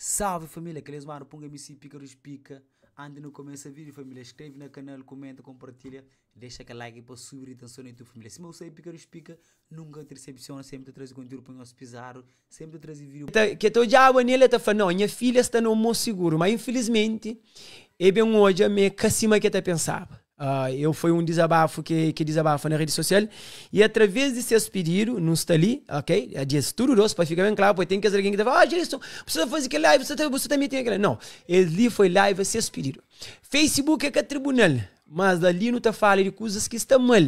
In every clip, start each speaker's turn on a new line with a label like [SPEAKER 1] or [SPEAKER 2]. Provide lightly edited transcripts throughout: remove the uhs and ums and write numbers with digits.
[SPEAKER 1] Salve família, aqueles mano, punga MC Pícaros Pica. Ande no começo do vídeo, família. Inscreve no canal, comenta, compartilha. Deixa aquele like para subir e atenção no YouTube, família. Se eu sei Pícaros Pica, nunca te decepciona. Sempre te traz conteúdo para nós pisar. Sempre te traz vídeo.
[SPEAKER 2] Que estou já nele, está falando, não, minha filha está no moço seguro. Mas infelizmente, é bem hoje, me cacima que eu pensava. Eu foi um desabafo que desabafa na rede social e através de seus pedidos, não está ali, ok? Diz tudo doce para ficar bem claro, porque tem que ser alguém que fala, Jason, você fazer aquele live, você também tem aquele. Não, ele foi live a seus pedidos. Facebook é que é tribunal, mas ali não está falando de coisas que estão mal.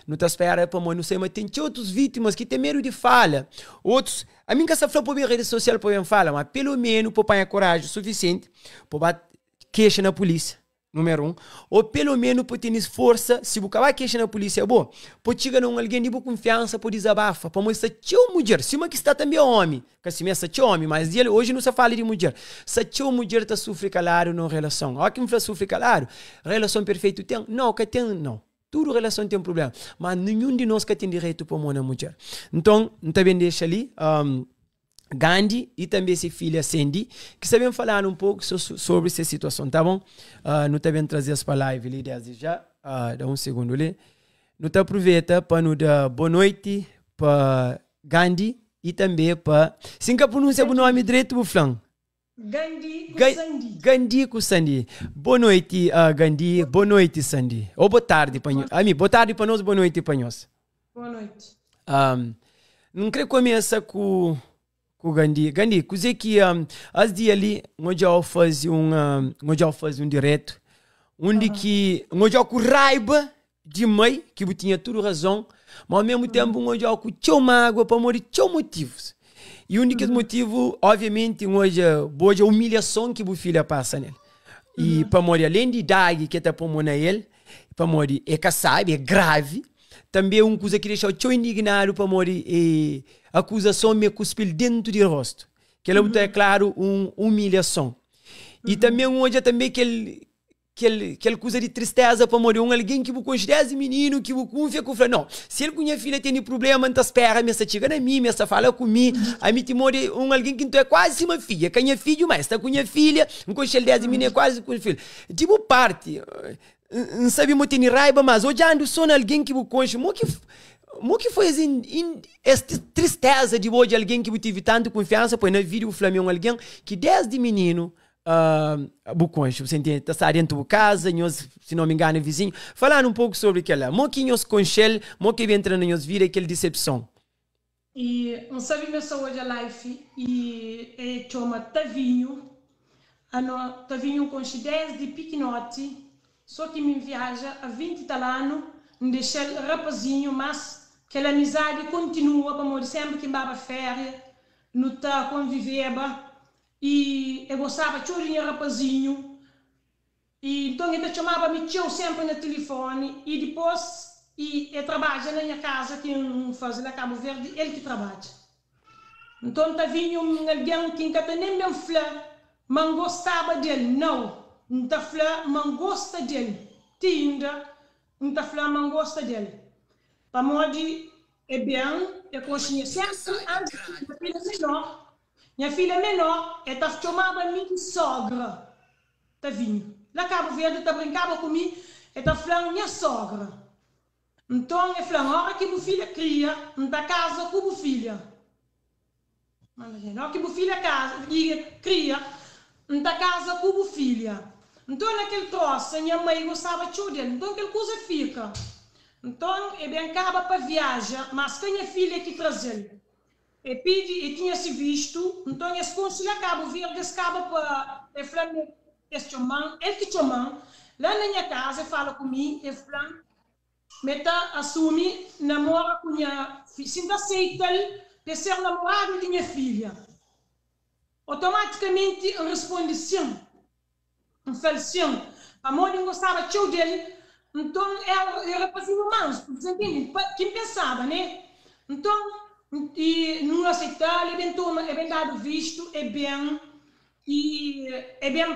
[SPEAKER 2] Não está esperando para mim, não sei, mas tem outras vítimas que têm medo de falar. Outros, a mim que essa flor para a rede social para eu falar, mas pelo menos para ter coragem suficiente para queixa na polícia. Número 1. Ou pelo menos por ter força, se você vai queixar na polícia, é bom. Pode chegar a alguém de boa confiança, para desabafa, para mostrar que é mulher. Se uma que está também é homem, que se meça é homem, mas ele, hoje não se fala de mulher. Se a mulher está sofrendo calado na relação. Olha quem sofre calado, relação perfeita tem? Não, que tem, não. Tudo relação tem um problema. Mas nenhum de nós que tem direito para uma mulher. Então, não também deixa ali. Gandhi e também sua filha Sandy, que sabem falar um pouco sobre essa situação, tá bom? Não também trazer as palavras ali desde já, dá um segundo ali. Não te aproveita para nos dar boa noite para Gandhi e também para... Sim que pronuncia o nome direito, Buflão?
[SPEAKER 3] Gandhi com Sandy.
[SPEAKER 2] Gandhi com Sandy. Boa noite, Gandhi. Boa noite, Sandy. Ou boa tarde para nós. Boa tarde para nós, boa noite para nós.
[SPEAKER 3] Boa noite.
[SPEAKER 2] Não quero começar com o Gandhi. Gandhi, coisa que as dias ali, eu já faz um direto, onde que eu já com raiva de mãe, que eu tinha tudo razão, mas ao mesmo tempo eu já com tchau mágoa para morrer tchau motivos. E o único motivo, obviamente, hoje a humilhação que o filho passa nele. E para morrer, além de idade que está para morrer ele, para morrer é caçado, é grave. Também uma coisa que deixa eu indignado para morrer é a acusação me cuspir dentro do rosto. Que ela é claro uma humilhação. E também hoje também aquela coisa de tristeza para morrer alguém que você conhece menino que você confia com não. Se ele com minha filha tem problema, então espera, me chega na mim, me fala comigo, a mim te morre alguém que é quase uma filha, que é filho, mas está com minha filha, não conhece 10 menino é quase com filho. Tipo parte não sabe muito ter raiva, mas hoje ando só alguém que você conhece, que foi assim, esta tristeza de hoje alguém que tive tanta confiança, pois na vida o Flamengo alguém que desde menino você entende, está dentro da casa, se não me engano, vizinho, falando um pouco sobre aquela, que nós conhece, que vem entrando na nossa vida, aquela decepção.
[SPEAKER 3] E não sabe meu saúde a life e chama Tavinho, Tavinho com 10 de pequenote, só que me viaja há 20 anos, não deixa rapazinho, mas aquela amizade continua, para morrer sempre que vai férias, não está conviver, e eu gostava de chorinha rapazinho, e então ele chamava me tio sempre no telefone, e depois eu trabalho na minha casa, que não faz na Cabo Verde, ele que trabalha. Então está vindo alguém que não nem me fala, mas gostava dele, não está falando, mas gosta dele, tinda, não está falando, mas gosta dele. Para morrer, é bem, eu conheço sempre antes minha filha menor, ela chamava minha sogra. Tá vindo. Lá Cabo Verde, ela brincava comigo, ela falando minha sogra. Então, eu falei, hora que a filha cria, não está casa com a filha. Hora que a filha cria, não está casa com a filha. Então, naquele troço, minha mãe gostava de chorar, então aquela coisa fica. Então, eu bem acaba para viajar, mas quem é filha que traz ele? E tinha se visto, então esse conselho Cabo Verde acaba para ele que chamam, lá na minha casa, fala comigo, e fala, meta assume, namora com minha filha, se não aceita ele, de ser namorado de minha filha. Automaticamente responde sim, fala sim, a mãe não gostava de dele, então era para cima mais, você entende? Quem pensava, né? Então, e não aceitar, ele bem dado visto, é bem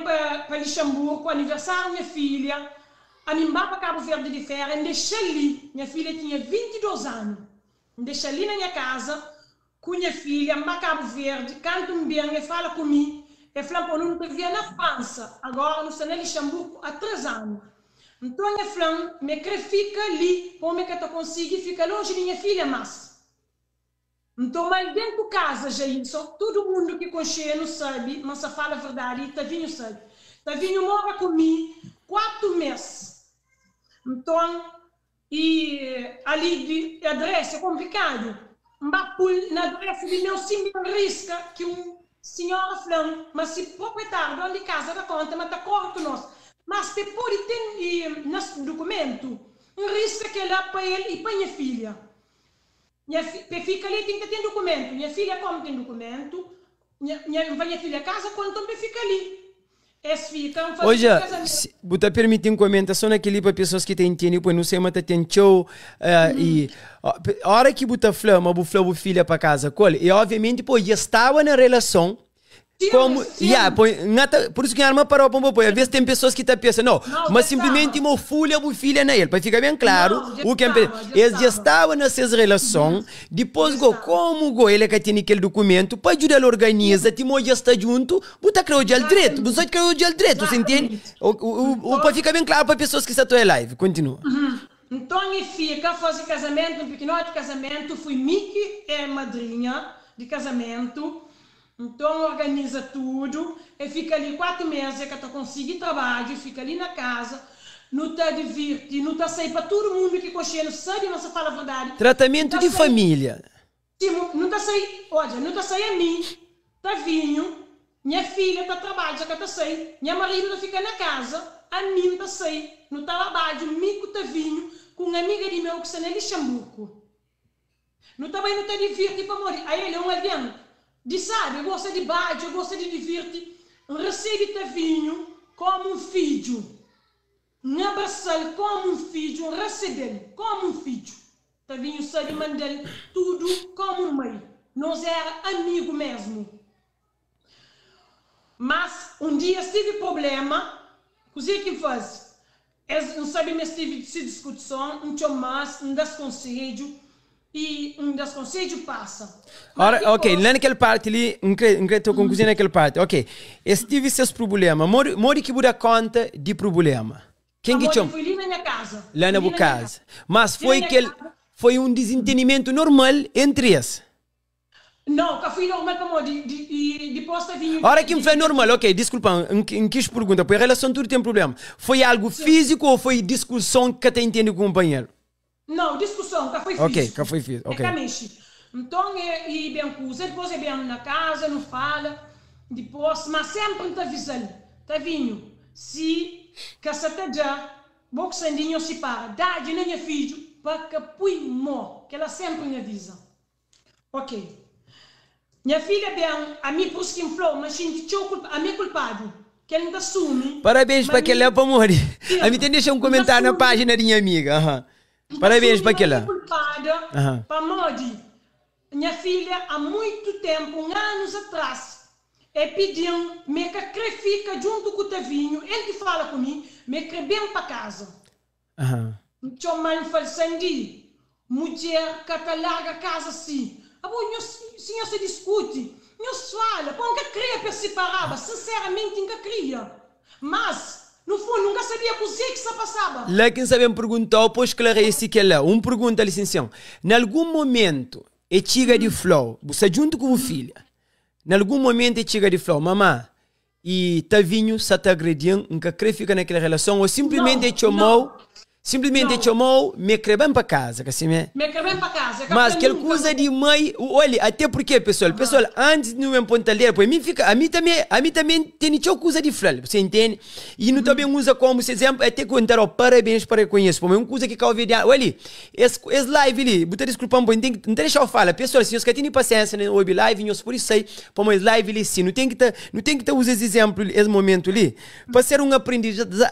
[SPEAKER 3] para Luxemburgo, aniversário da minha filha, a mim vai para Cabo Verde de férias, deixa ali, minha filha tinha 22 anos, deixa ali na minha casa, com minha filha, para Cabo Verde, canta bem, e fala comigo, e falou, não vivia na França, agora no Sanel Luxemburgo há 3 anos. Então, eu falei, me quer ficar ali, como é que eu consigo ficar longe de minha filha, mas. Então, mas dentro de casa, Jailson, todo mundo que conhece não sabe, mas se fala a verdade, Tavinho sabe. Tavinho mora comigo 4 meses. Então, e ali de adresse é complicado. Mas na adresse de meu sim risca que senhora falou, mas se proprietário dono de casa da conta, mas está corto nós. Mas depois tem nesse documento, risca que lá para ele e para minha filha. Minha fica ali, tem que ter documento. Minha filha, como tem documento, minha filha casa, quando também fica ali.
[SPEAKER 2] Hoje, você permite um comentário só naquele para pessoas que têm entendimento, pois não sei, mas tem show e a hora que você flama, você flama filha para casa, e obviamente, pô, já estava na relação. Como, por isso que a arma parou para às vezes tem pessoas que pensam, não, mas simplesmente uma filha na ele, para ficar bem claro, eles já estavam nessas relações, depois como ele que tem aquele documento, para ajudar a organizar, Timo já está junto, você criou o direito, você criou o direito, você entende? Para ficar bem claro para pessoas que estão em live, continua.
[SPEAKER 3] Então, minha filha faz casamento, um pequeno de casamento, fui Miki, madrinha de casamento. Então, organiza tudo e fica ali 4 meses que tu consegue trabalho, fica ali na casa, não te divirte, não te sai para todo mundo que conhece, não sabe, mas você fala a verdade.
[SPEAKER 2] Tratamento de família.
[SPEAKER 3] Sim, não te sai, olha, não te sai a mim, tá vinho, minha filha tá trabalho, já que tá sai, minha marido tá fica na casa, a mim tá sai, no trabalho, mico tá vinho, com uma amiga de meu que está em Luxemburgo. Não também não te divirte para morrer, aí ele é um adiante. De sabe, gosta de bate, gosta de divertir, recebe-te vinho como um filho, abraçar como um filho, receber como um filho. Te vinho sabe mandar tudo como um mãe. Nós era amigo mesmo. Mas um dia tive problema, coisa que faz? Não sabe, mas tive discussão, mais, desconselho. E desconselho passa.
[SPEAKER 2] Ora, ok, lá naquela parte ali, estou concluindo naquela parte. Ok, estive seus problemas. Mori que você conta de problema. Quem que chama?
[SPEAKER 3] Foi ali na minha casa.
[SPEAKER 2] Lá na minha casa. Mas foi um desentendimento normal entre eles.
[SPEAKER 3] Não, que foi normal para depois de vir.
[SPEAKER 2] Ora, que foi normal, ok, desculpa, em que pergunta, porque a relação tudo tem problema. Foi algo físico ou foi discussão que te entende com o companheiro?
[SPEAKER 3] Não, discussão, que foi físico.
[SPEAKER 2] Ok, que foi físico, ok.
[SPEAKER 3] Então, e bem coisa, depois é bem na casa, não fala, depois, mas sempre está avisando, está vindo, se que você está já, vou que sandinho se para, dá de minha filho, para que põe morre, que ela sempre me avisa. Ok. Minha filha bem, a mim por isso que falou, mas a mim culpado, que ele não assume.
[SPEAKER 2] Parabéns para que ela para morrer. A mim tem deixa um comentário na página da minha amiga, Parabéns para aquela.
[SPEAKER 3] Para Modi, minha filha há muito tempo, anos atrás, pediu me que fica junto com o Tavinho, ele que fala comigo, me que bem para casa. Então, mãe fala assim, mulher que tá larga a casa assim. Senhor se discute, não se fala, para que cria para se separar, sinceramente nunca cria. Mas no fundo, nunca sabia por que se passava.
[SPEAKER 2] Lá quem sabe me perguntou, pois esclareci que lá. Pergunta, licencião. Em algum momento, é chega de flow, você junto com o filho. Em algum momento, é chega de flow, mamãe, e Tavinho, se está agredindo, nunca quer ficar naquela relação, ou simplesmente é chamou, me quer bem para casa, que assim é.
[SPEAKER 3] Me quer bem para casa.
[SPEAKER 2] Mas aquela coisa de mãe, olha, até porque, pessoal, antes de não ponta ler, a mim também tem coisa de flor, você entende? E não também usa como exemplo, até contar, parabéns para reconhecer, porque é uma coisa que causa vídeo, olha, esse live ali, vou te desculpar, não tem que deixar eu falar, pessoal, se você tem paciência, né, web live, nós por isso aí, para esse live ali, sim, não tem que usar esse exemplo, esse momento ali, para ser uma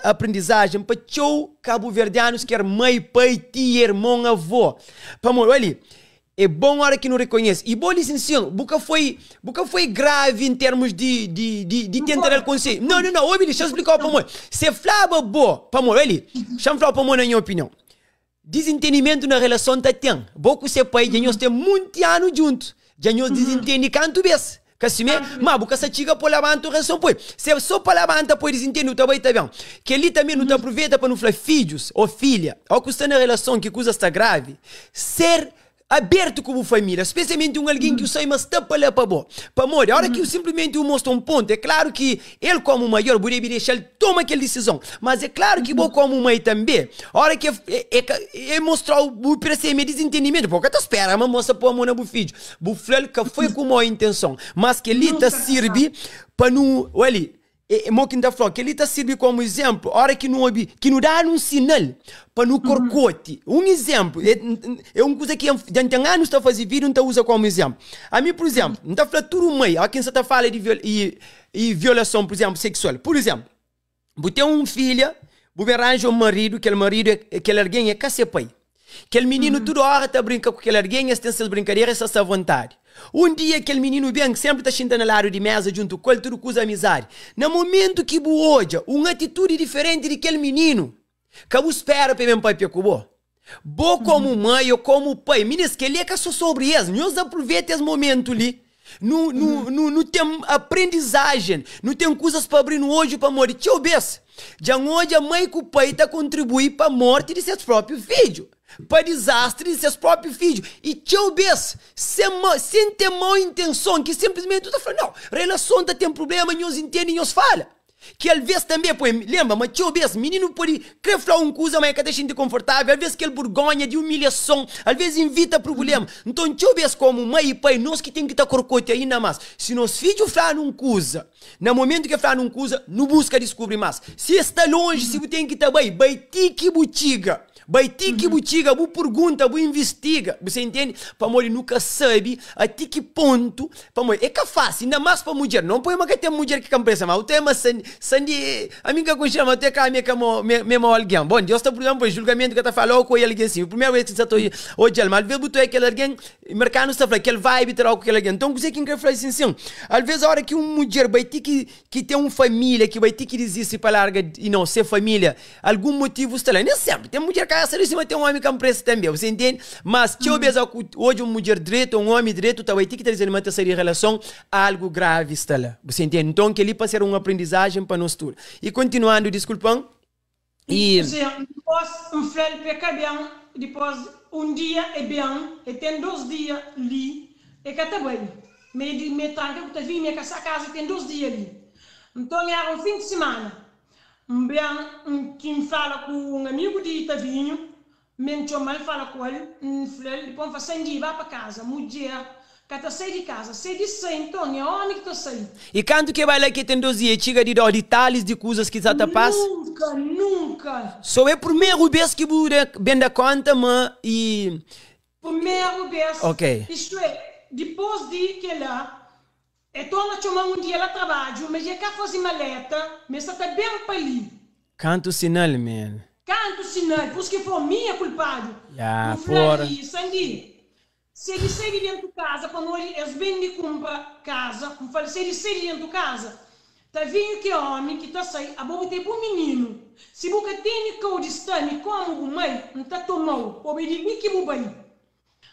[SPEAKER 2] aprendizagem, para show Cabo Verdeano, que era mãe, pai, tia, irmão, avô. Pamor, olha, é bom a hora que não reconhece. E boa licencião, nunca foi grave em termos de tentar ele conseguir. Não, olha, deixa eu explicar para amor. Se flava boa, Pamor, olha, deixa eu falar para amor na minha opinião. Desentendimento na relação tá tem. Boa que você pai, já nós temos muitos anos juntos. Já nós desentendemos quanto vez. Cassime, mas boca essa chica por levanta reação pois. Se só para levanta pois entende o trabalho tá bem. Que ele também não aproveita para não falar filhos ou filha, ou que está na relação que coisa está grave. Ser aberto como família, especialmente alguém que o sai mas está para lá para bom. Para morrer, a hora que eu simplesmente mostro um ponto, é claro que ele como maior, poderia deixar ele toma aquela decisão, mas é claro que eu como mãe também, a hora que é mostrar o perceber desentendimento, porque tu espera, mas mostra para a mão no filho, o filho que foi com uma intenção, mas que ele está serve para não, olha, que ele está servindo como exemplo, a hora que não dá um sinal para no corcote. Um exemplo, é uma coisa que de anos está fazendo vídeo, não está usa como exemplo. A mim, por exemplo, não está falando tudo meio, a quem está falando de violação, por exemplo, sexual. Por exemplo, você tem uma filha, você arranja um marido, aquele alguém é cacepai. Aquele menino toda hora está brincando com aquele alguém, tem essas brincadeiras, essa vontade. Um dia aquele menino bem sempre está sentando na área de mesa junto com ele, tudo com os amizades. No momento que você olha uma atitude diferente daquele menino, que você espera para mim pai para você. Você como mãe ou como pai, meninas que ele é que só sobre isso, nós aproveitamos esse momento ali. Não tem aprendizagem, não tem coisas para abrir no hoje para morrer. Deixa eu ver. Já hoje a mãe e o pai está contribuindo para a morte de seus próprios filhos, para desastre de seus próprios filhos. E deixa eu ver, sem ter má intenção, que simplesmente tu está falando, não, a relação está tem problema, nós entendem, nós fala. Que às vezes também, pô, lembra, mas deixa eu ver, menino pode querer falar uma coisa, mas é que deixa gente confortável, às vezes que ele vergonha de humilhação, às vezes invita problema. Então, deixa eu ver como mãe e pai, nós que temos que estar corcote ainda mais. Se nos filhos falam uma coisa, no momento que falam uma coisa, não busca descobrir mais. Se está longe, se você tem que estar bem, vai ter que butiga. Vai ter que butiga, você pergunta, você investiga, você entende? Para mulher nunca sabe até que ponto, para mulher, é que é fácil, ainda mais para mulher, não põe uma que tem mulher que campresa, mas o tema sandi, a minha que chama, até que a minha mesmo alguém, bom, Deus está por exemplo, o julgamento que está falando com ele assim, o primeiro vez que está hoje, mas vê botou aquele alguém, mercado está falando, aquele vibe terá com aquele alguém, então você quem quer falar assim, às vezes a hora que uma mulher vai ter que ter uma família, que vai ter que dizer-se para larga e não ser família, algum motivo está lá, nem sempre, tem mulher que seríssima tem um homem que empresa também, você entende? Mas se eu vejo hoje uma mulher direito, um homem direito, vai ter que ter essa relação, algo grave está lá, você entende? Então que ele pode ser uma aprendizagem para nós todos. E continuando, desculpam.
[SPEAKER 3] E depois um filho fica bem, depois um dia é bem, e tem 2 dias ali, e que está bem. Me tranca que vim minha casa tem 2 dias ali. Então é um fim de semana. Quem fala com um amigo de Itavinho, mentiu mal fala com ele, depois vai sair de vai para casa, mulher, que está sair de casa, sai de sair, então é homem que está saindo.
[SPEAKER 2] E quando que vai lá que tem 2 dias, chega de dar detalhes de coisas que já está passando?
[SPEAKER 3] Nunca.
[SPEAKER 2] Só é o primeiro vez que você bem da conta, mas e...
[SPEAKER 3] Primeiro vez.
[SPEAKER 2] Ok.
[SPEAKER 3] Isto é, depois de que lá, então ela chama um dia ela trabalha, mas já quer fazer maleta, mas está bem para ali.
[SPEAKER 2] Canto sinal, man.
[SPEAKER 3] Canto sinal, porque foi minha culpado.
[SPEAKER 2] Já, fora.
[SPEAKER 3] Sandy, se ele sai de dentro de casa, quando eles vêm de comprar casa, como falei, se ele sai de dentro de casa, tá vindo que homem que tá saindo, a boca tem para menino. Se você tem que o distante, como o mãe, não está tomando, o menino que o bem.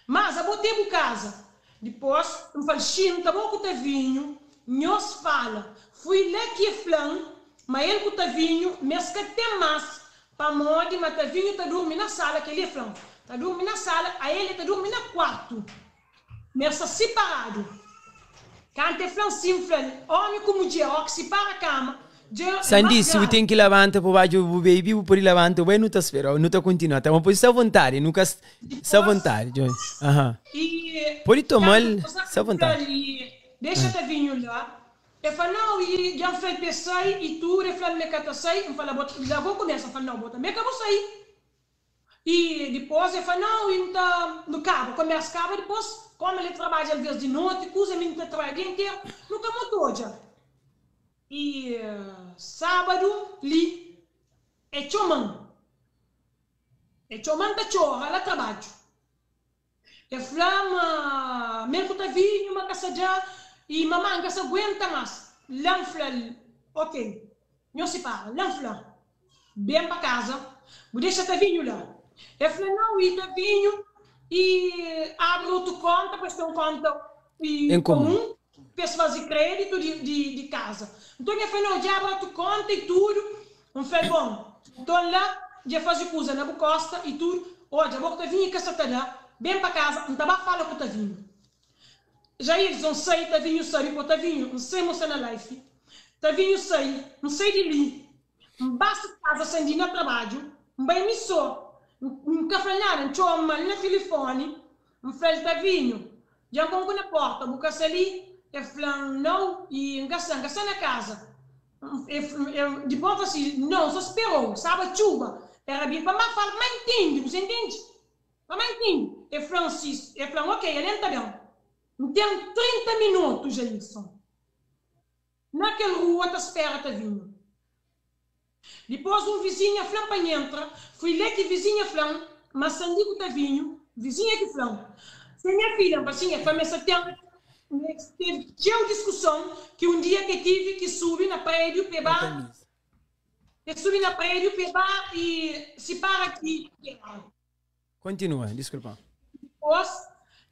[SPEAKER 3] Mas a boca tem para casa. Depois, eu falei, Chino, tá bom que tá vinho, nós fala, fui lá que é flan, mas ele que tá vinho, mas que tem mais, para morrer, mas tá vinho, tá dormindo na sala, que ele é flan, tá dormindo na sala, aí ele tá dormindo no quarto, mas tá separado. Quando é flan, sim, flan, homem como dia, ó, que separa a cama.
[SPEAKER 2] Sandy, se você tem que levantar para baixo o baby, você pode levantar, vai não está esperando, não está continuando, mas pode estar à vontade, nunca está à vontade, Joy. Pode tomar, está à vontade.
[SPEAKER 3] Deixa de vinho lá. Eu falo, não, e já fez pensar, e tu, eu falo, me cata sair, eu falo, já vou começar, eu falo, não, bota, me acabou sair. E depois eu falo, não, e está no cabo, começa o cabo, depois, como ele trabalha às vezes de noite, coisa, ele está trabalhando o dia inteiro, nunca mudou já. E sábado, li, é choman. É choman da chorra, lá trabalho. É flama, mesmo que tá vindo, uma casa já, e mamãe que se aguenta mais. Lanfla, ok. Não se para, lanfla. Bem para casa, vou deixar tá vindo lá. É flama, não, e tá vindo, e abre outro conta, pois tem um conta em comum. fazer crédito de casa. Então, eu falei, não, já abra tu conta e tudo. Eu falei, bom, então lá, já faz coisa na costa e tudo. Olha, vou te vir que essa tá bem para casa, não tava fala que tá vindo. Já eles não sei, tá vindo, sabe, que tá vindo, não sei mostrar na live. Tá vindo, sei, não sei de ali. Basta casa sem ir no trabalho, bem me só, um café não chama no telefone, falei, tá vindo. Já como na porta, boca ali, eu falei, não, e engaçar na casa. Depois assim, não, só esperou, sabe, chuva. Era bem para mais falar, mas entende, você entende? Mas entende? E Francisco, eu falei, ok, ele está bem. Não tem 30 minutos, Jailson. Naquela rua, tá espera, tá vindo. Depois um vizinho falou para entra, fui lá que vizinha falou, mas sandigo tá vindo, vizinha que falou. Se minha filha, assim, a família teve uma discussão que um dia que tive que subir na prédio, pegar, e se para aqui.
[SPEAKER 2] Continua, desculpa.
[SPEAKER 3] Depois,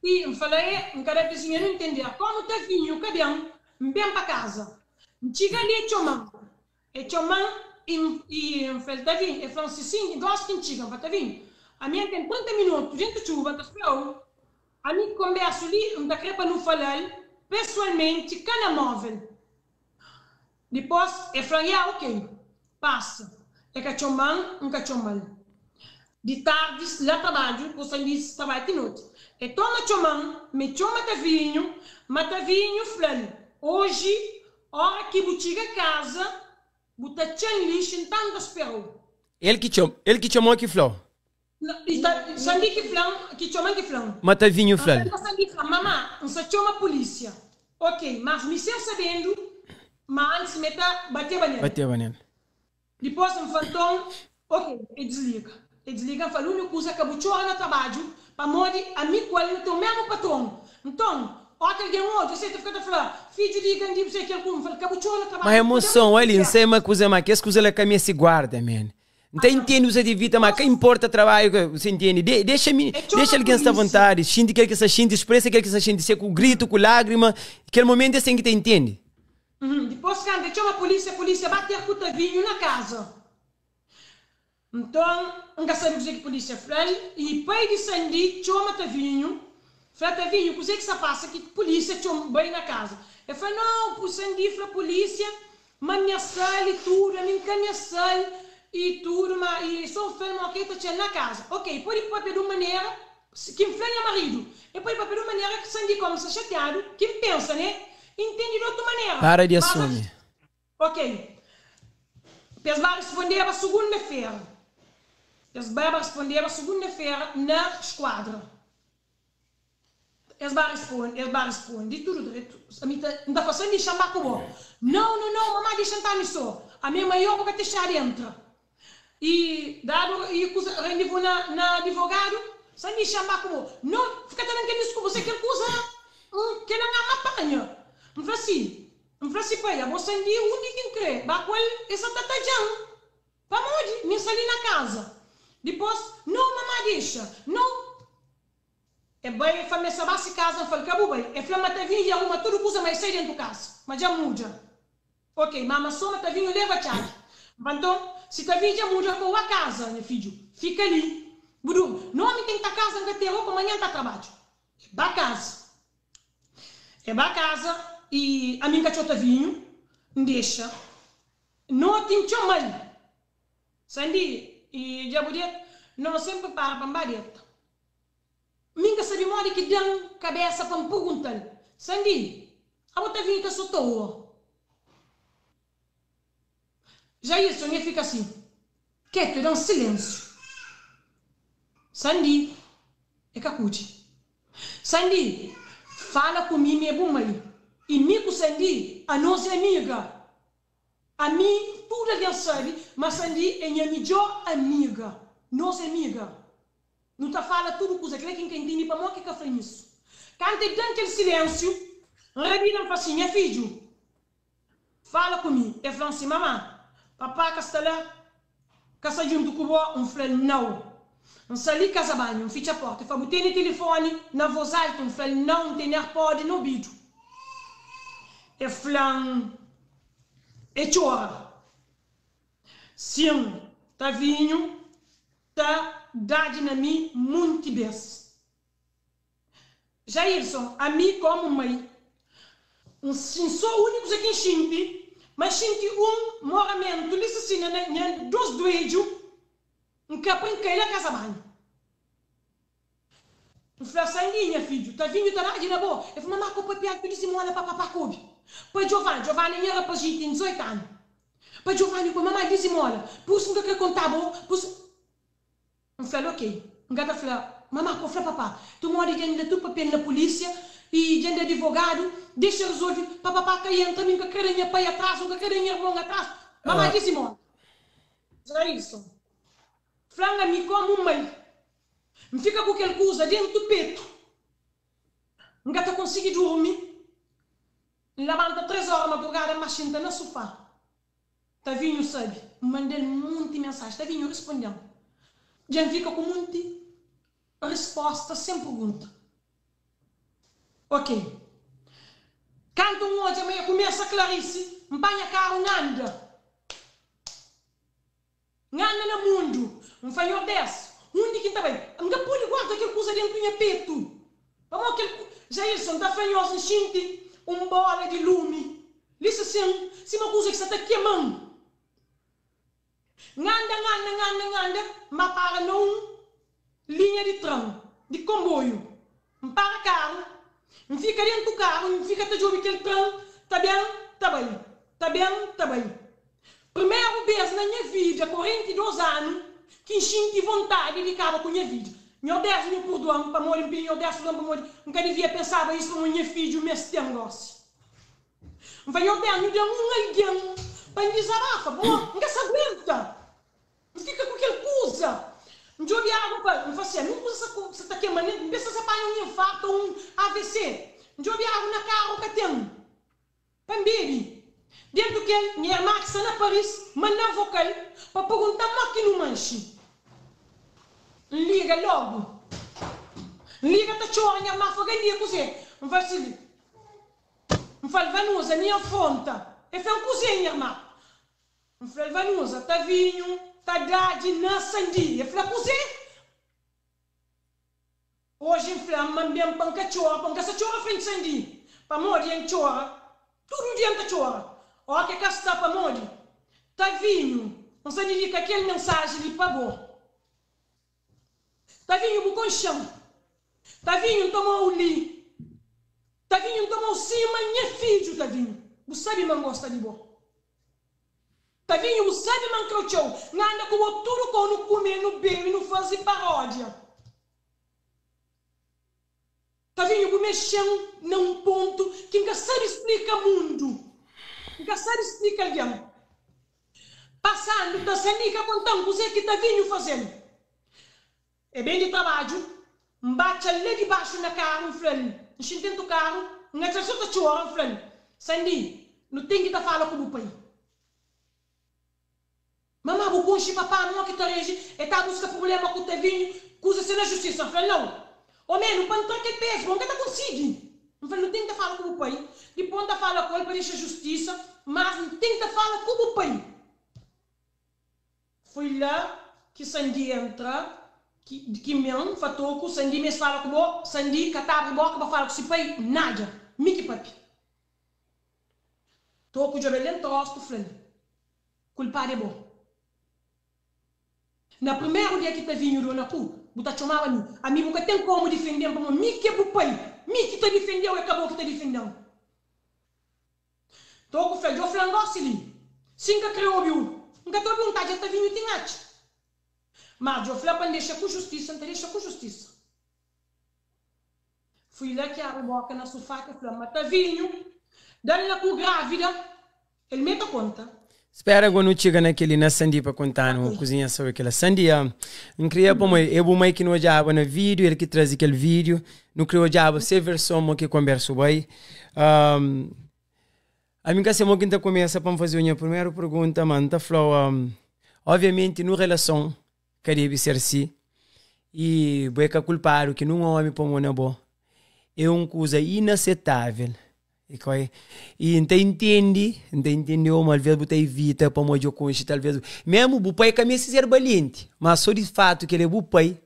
[SPEAKER 3] e eu falei, cada vizinha não entendeu, como tá vindo, cadê? Bem para casa. Chega ali, é chomão, e tá vindo, e falou assim, sim, gosto que chega, tá vindo. A minha tem 30 minutos, gente chuva, tá esperando. A minha conversa ali, não crepa não falar, pessoalmente, cada móvel. Depois, eu falei, ok, passa. É cachomão, cachomão. De tarde, lá trabalho, você diz, trabalho de noite. E toma chomão, me chama tavinho, falei, hoje, hora que eu chego a casa, botar tchan lixo, então esperou.
[SPEAKER 2] Ele que chamou aqui, Flor.
[SPEAKER 3] Sandi que chama que flan.
[SPEAKER 2] Mata vinho, Flor.
[SPEAKER 3] Mamãe, não se chama polícia. Ok, mas me sei sabendo, mas antes me bater banheiro. Depois um fantom, ok, e desliga. Falou, única coisa que eu vou no trabalho, para morrer a mim com ele, então mesmo patrão. Então, outra alguém outro, você fica a falar, filho de Gandhi, você quer como, fala, que eu vou no trabalho.
[SPEAKER 2] Mas a emoção, ali, não sei uma coisa, mas que as coisas que a minha se guarda, man. Não entende você de vida, mas que importa o trabalho, você entende? Deixa alguém estar à vontade, xinte aquele que se xinte, expressa aquele que se xinte, se com grito, com lágrima, aquele momento é assim que te entende.
[SPEAKER 3] Depois, quando chama a polícia bate a puta vinho na casa. Então, não sabe o que a polícia faz, e pai de Sandy chama a vinho, fala vinho, o que se passa que a polícia chama bem na casa. Eu falei, não, o Sandy fala polícia, mas minha sala e tudo, a minha sala, e tudo, e só fez uma coisa que na casa. Ok, pode ir para de uma maneira, quem fez é marido, e pode ir para de uma maneira que Sandy começa chateado, quem pensa, né? Entende de outra maneira.
[SPEAKER 2] Para de assumir.
[SPEAKER 3] Ok. Eles vão responder a segunda-feira. Na esquadra. Eles vão responder tudo direito. Não está fazendo de chamar como. Não, mamãe, deixa entrar nisso. A minha maior vai te deixar dentro. E dado rendezvous na advogado, sem me chamar como. Não, fica tendo que desculpa, você quer coisa que não é uma apanha. Não faz assim, pai, você é o único que crê. Bacuel, essa tatajão. Vamos, me sair na casa. Depois, não, mamãe, deixa. Não. É bem, a família só vai se casa, fala, acabou bem. É flama tá vindo e arruma tudo coisa, mas sai dentro da casa. Mas já muda. Ok, mamãe só tá vindo, leva a chave. Então, se tá vindo, já muda com a casa, meu filho. Fica ali. Bruno, não me tem que estar casa, não tem roupa, amanhã tá trabalho. É ba casa. E a minha cachorra vinho, deixa. Não tem chamar. Sandy, e já podia, não sempre para a bareta. Minha sabe modo que dão cabeça para me perguntar. Sandy, a outra vinha que eu sou já isso, eu fica assim. Quieto, dá um silêncio. Sandy, é cacude. Sandy, fala comigo, minha mãe. E Mico Sandy, a nossa amiga. A mim, tudo alguém sabe, mas Sandy é minha melhor amiga. Nossa amiga. Não está falando tudo coisa, que quem entende para mim que eu faço isso. Quando tem aquele silêncio, Rabina fala assim, minha filho, fala comigo. Eu falo assim, mamãe, papai que está lá, que está junto com o eu falei, não. Não sai ali casa banho, não fecha a porta. Eu falo, tem telefone, na voz alta, eu falei, não tem AirPod no vídeo. é flan, é chora. Sim, tá vinho, tá dado na mim muito vez. Jairson, a mim como mãe, sou o único que xinti, mas xinti moramento, licina, né, dos doidos, que apanhei na casa banho. Fala, sanguinha, filho, tá vindo, tá na boa. Eu falei, mamãe, como é que ele se mola para papá coube? Para Giovanni era para gente em 18 anos. Para Giovanni, como mamãe disse mola, pus um que contar bom, pus. Eu falei, ok. Um gato falou, mamãe, como é papá? Tu mora dentro de tu papel na polícia e dentro de advogado, deixa resolver, para papá cair entra mim com a carinha para atrás, com a carinha bom atrás. Mamãe disse mola. Já isso. Flanga me como mãe. Me fica com aquela coisa dentro do peito. Não gata consegue dormir. Levanta 3 horas na madrugada, mas senta no sofá. Tá vindo, sabe? Mandei muita mensagem. Tá vindo respondendo. Já fica com muita resposta sem pergunta. Ok. Canto hoje, amanhã começa a Clarice. Empanha carro, nada. Nada no mundo. Um fanho desce. Onde que tá bem? Anda pule guarda aquele coisa dentro do peito. Vamos aquele Jairson tá fanhoso, xinte bola de lume. Lisa assim, se uma coisa que você tá queimando. Nganda, mas para não linha de trem, de comboio. Para carro, fica dentro do carro, fica até de ouvir aquele trem, tá bem. Primeiro vez na minha vida, 42 anos, que enchi vontade de cara com a minha vida. Meu Deus, me perdoa, para morrer, meu Deus, para morrer. Nunca devia pensar isso com minha filha, mas tem negócio. Meu Deus, me deu alguém para me desabafa, bom, nunca se aguenta. Fica com aquela coisa. Não jogue água para não fazer, não você está queimando, não pensa se apanha infarto ou AVC. Não jogue água na cara, que tem. Pambiri. Dentro que minha irmã que está na Paris, manda vocal para perguntar aqui no manche. Liga logo. Liga a chora, minha irmã foi ganhar com você. Não vai se. Não fala, Vanusa, minha fonte. É feio cozinha, minha irmã. Não fala, Vanusa, tá vinho, tá dade, na sandia. É feio cozinha. Hoje, inflama, mesmo panca essa chora frente sandia. Para morrer em chora. Tudo dia chora. Olha que está para morrer. Tá vinho. Não sei dizer que aquele mensagem lhe pagou. Tá vinho o colchão. Tá vinho tomou o li. Tá vinho tomou cima minha filho, tá vinho. Você sabe man gosta de bom. Tá vinho, você sabe man crochou. Nada como tudo com no comer, no beber, no fazer paródia. Tá vinho o mexão num ponto que nunca sabe explica mundo. Nunca sabe explica alguém. Passando, tá sendo contando você que tá vindo fazendo. É bem de trabalho. Bate ali debaixo na carro, um frente. Enche dentro do carro. Não é só que chora, um frente. Sandy, não tem que estar falando com o pai. Mamãe, o conche papá, não é que tá regi. É tá busca problema com o teu vinho. Coisa-se na justiça, um frente, não. Ô, mano, para não ter aquele peso, não tá conseguindo. Não tem que estar falando com o pai. Depois tá falando com ele para deixar justiça. Mas não tem que estar falando com o pai. Foi lá que Sandy entra. Que mesmo, fatou com Sandy, mas fala com o Sandy, catava boca para falar com esse pai, nada, Mickey papi. Tô com o jabelém tosto, frente. Culpado é bom. Na primeira dia que tá vindo na rua, você chamava no, a mim nunca tem como defender, como Mickey é o pai, Mickey tá defendendo e acabou que tá defendendo. Tô com o frente, eu falando assim, cinco criou viu, nunca tô vontade, já tá vindo e tem arte. Mas eu falei para deixar com justiça, não deixa com justiça. Fui lá que abre a boca na sofá, que eu falei, mas tá vinho, dá-lhe com grávida, ele me dá conta.
[SPEAKER 2] Espera quando chega naquele na Sandy para contar no cozinha sobre aquela Sandy. Não queria para mim, eu vou que não odiava no vídeo, ele que traz aquele vídeo, não queria odiava se versão que converso bem. A mim que se que começa para fazer a minha primeira pergunta, mano, tá falou, obviamente no relação que deve ser assim, e vou que culpar que não homem para mim não bom, é uma coisa inaceitável, E então entende o às vezes você evita para mojo conche talvez mesmo o pai que ser valente, mas só de fato que ele é o pai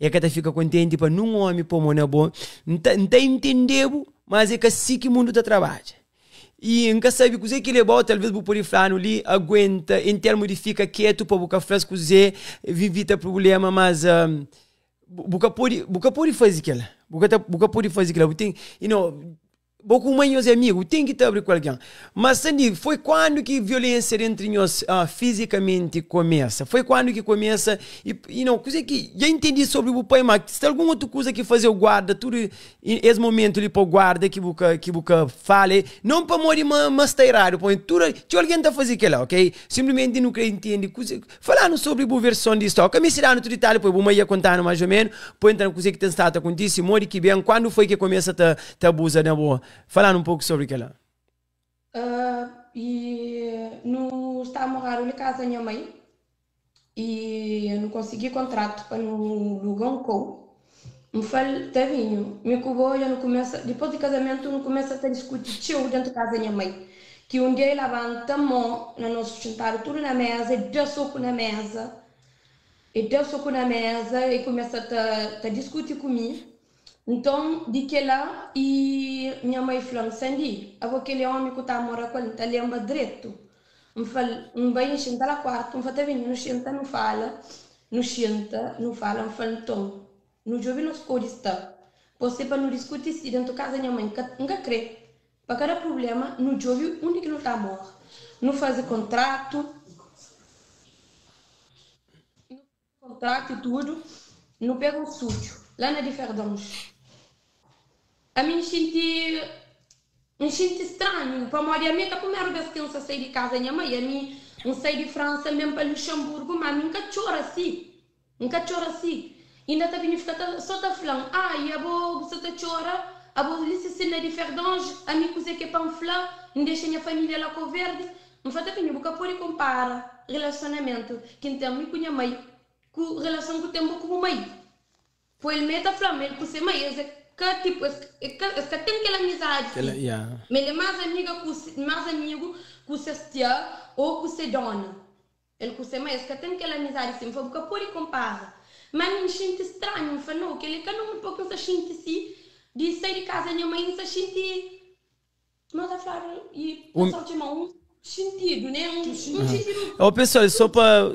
[SPEAKER 2] é que fica contente para não homem para moner bom, não entendeu, mas é que assim que o mundo está trabalhando. E nunca sabe que ele é bom, talvez o por flano ali aguenta em termos de fica quieto para buscar fresco Zé, evita problema, mas buca pode fazer aquilo. Buca pode fazer aquilo. Tem, pouco manhos amigos, tem que estar com alguém. Mas Sandy, foi quando que a violência entre nós fisicamente começa? Foi quando que começa? Coisa que já entendi sobre o pai, mas se tem alguma outra coisa que fazer o guarda, tudo esse momento ali para o guarda que buca fale, não para morrer mas teirar, põe tudo, que alguém está fazendo aquilo, ok? Simplesmente não quer entender. Falando sobre a versão de história, me será no tudo Itália, depois vou ia contando mais ou menos, põe então coisa que tem estado acontecendo, morre que bem, quando foi que começa a abusar na boa? Falando um pouco sobre aquilo.
[SPEAKER 4] E não está a morar na casa da minha mãe e não consegui contrato para no lugar me falei, tá vindo, me cubou, já não começa, depois do casamento não começa a discutir dentro da casa da minha mãe, que um dia ele levanta a mão, nós sentaram tudo na mesa, e deu soco na mesa, e começa a discutir comigo. Então, de que lá, e minha mãe falou, Sandy, aquele homem que está a morar com ele, está lembra direito. Me fala, vai sentar lá quarto, me fala, tá vindo, não senta, não fala, me fala, então, não jovem nos cores está. Você para não discutir se dentro da casa da minha mãe, nunca crê. Para cada problema, no jovem, onde que não está a morar. Não faz contrato e tudo, não pega um sujo, lá na diferença. A mim me senti estranho, para morar a minha, que a primeira vez que eu saí de casa da minha mãe, a mim, eu saí de França, mesmo para Luxemburgo, mas nunca chora assim. Ainda está vindo ficar só está falando, você está chora, você na diferença, a mim coisa que é para falar, não deixa minha família lá com verde, não faz até porque pode comparar relacionamento que tem com minha mãe, com relação que tem com a mãe. Pois ele está falando, ele com a mãe, que tipo, tem aquela amizade, mas ele é mais amigo com seu tia ou com sua dona. Ele com sua mãe, que tem aquela amizade assim, porque pode comparar. Mas me sinto estranho, não, que ele não um pouco se sente assim, de sair de casa da minha mãe, se sente, mas a falar, e passar de mão, sentido, né?
[SPEAKER 2] Sentido. Pessoal,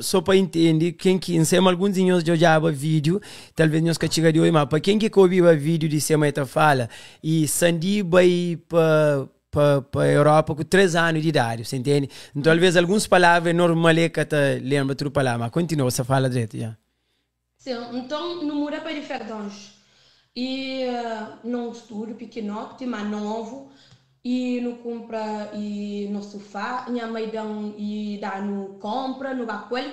[SPEAKER 2] só para entender, quem que ensema alguns dias de olhar vídeo, talvez nós que chega de hoje, mas para quem que ouviu o vídeo de Semana fala, e Sandy vai para a Europa com 3 anos de idade, você entende? Então, talvez algumas palavras normais que te lembra tudo palavra, mas continua, você fala direito, já.
[SPEAKER 4] Sim, então, não muda para diferentes. E não estudo pequenote, mas novo. E não compra e no sofá, minha mãe dá no compra, no bacuel,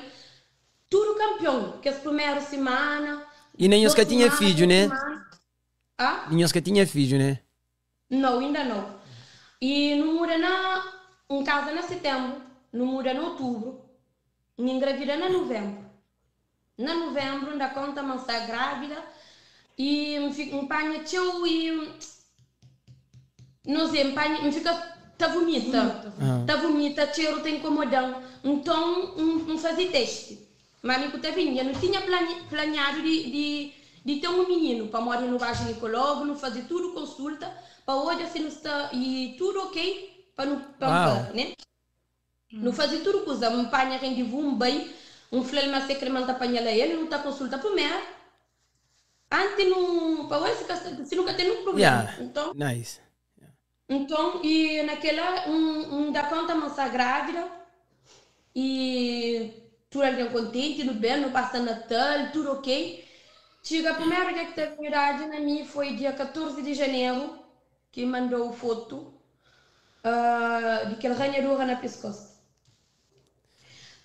[SPEAKER 4] tudo campeão, que as primeiras semanas.
[SPEAKER 2] E nem os que tinha filho, né? Nem os que tinha filho, né?
[SPEAKER 4] Não, ainda não. E não muda em casa na setembro, não muda em outubro, me engravida na novembro. Na novembro, ainda conta mas está grávida e me fica um panha tchau e não sei, me fica tá vomita, cheiro tem incomodão. Então, não fazia teste. Mas me tá vindo, eu não tinha planeado de ter um menino para morar no ginecólogo, não fazer tudo consulta, para hoje assim não está e tudo ok para não né? Não fazer tudo coisa, um panha que um bem, um flema secrementa panha lá ele, não tá consulta primeiro. Antes não, para hoje se nunca tem um problema. Então,
[SPEAKER 2] nice.
[SPEAKER 4] Então, e naquela, da conta moça grávida, e tudo ali contente, tudo bem, não passa Natal, tudo ok. Chega a primeira dia que teve idade na minha foi dia 14 de janeiro, que mandou foto de aquela ranhadura na pescoço.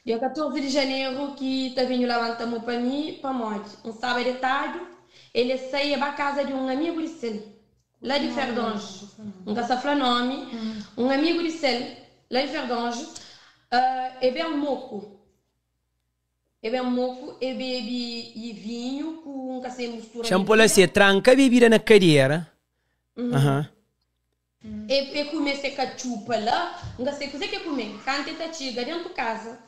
[SPEAKER 4] Dia 14 de janeiro, que tá vindo levantar mão para mim, para morte. Um sábado de tarde, ele saía para casa de um amigo de Sel. Lá de Verdonge, nunca se fala nome, um amigo de Sel, lá de Verdonge, é bem moco, e bebe e vinho com café mistura.
[SPEAKER 2] Champola se tranca bebida na carreira.
[SPEAKER 4] E comecei com a chupa lá, não sei o que é comer. Quando eu chega dentro de casa,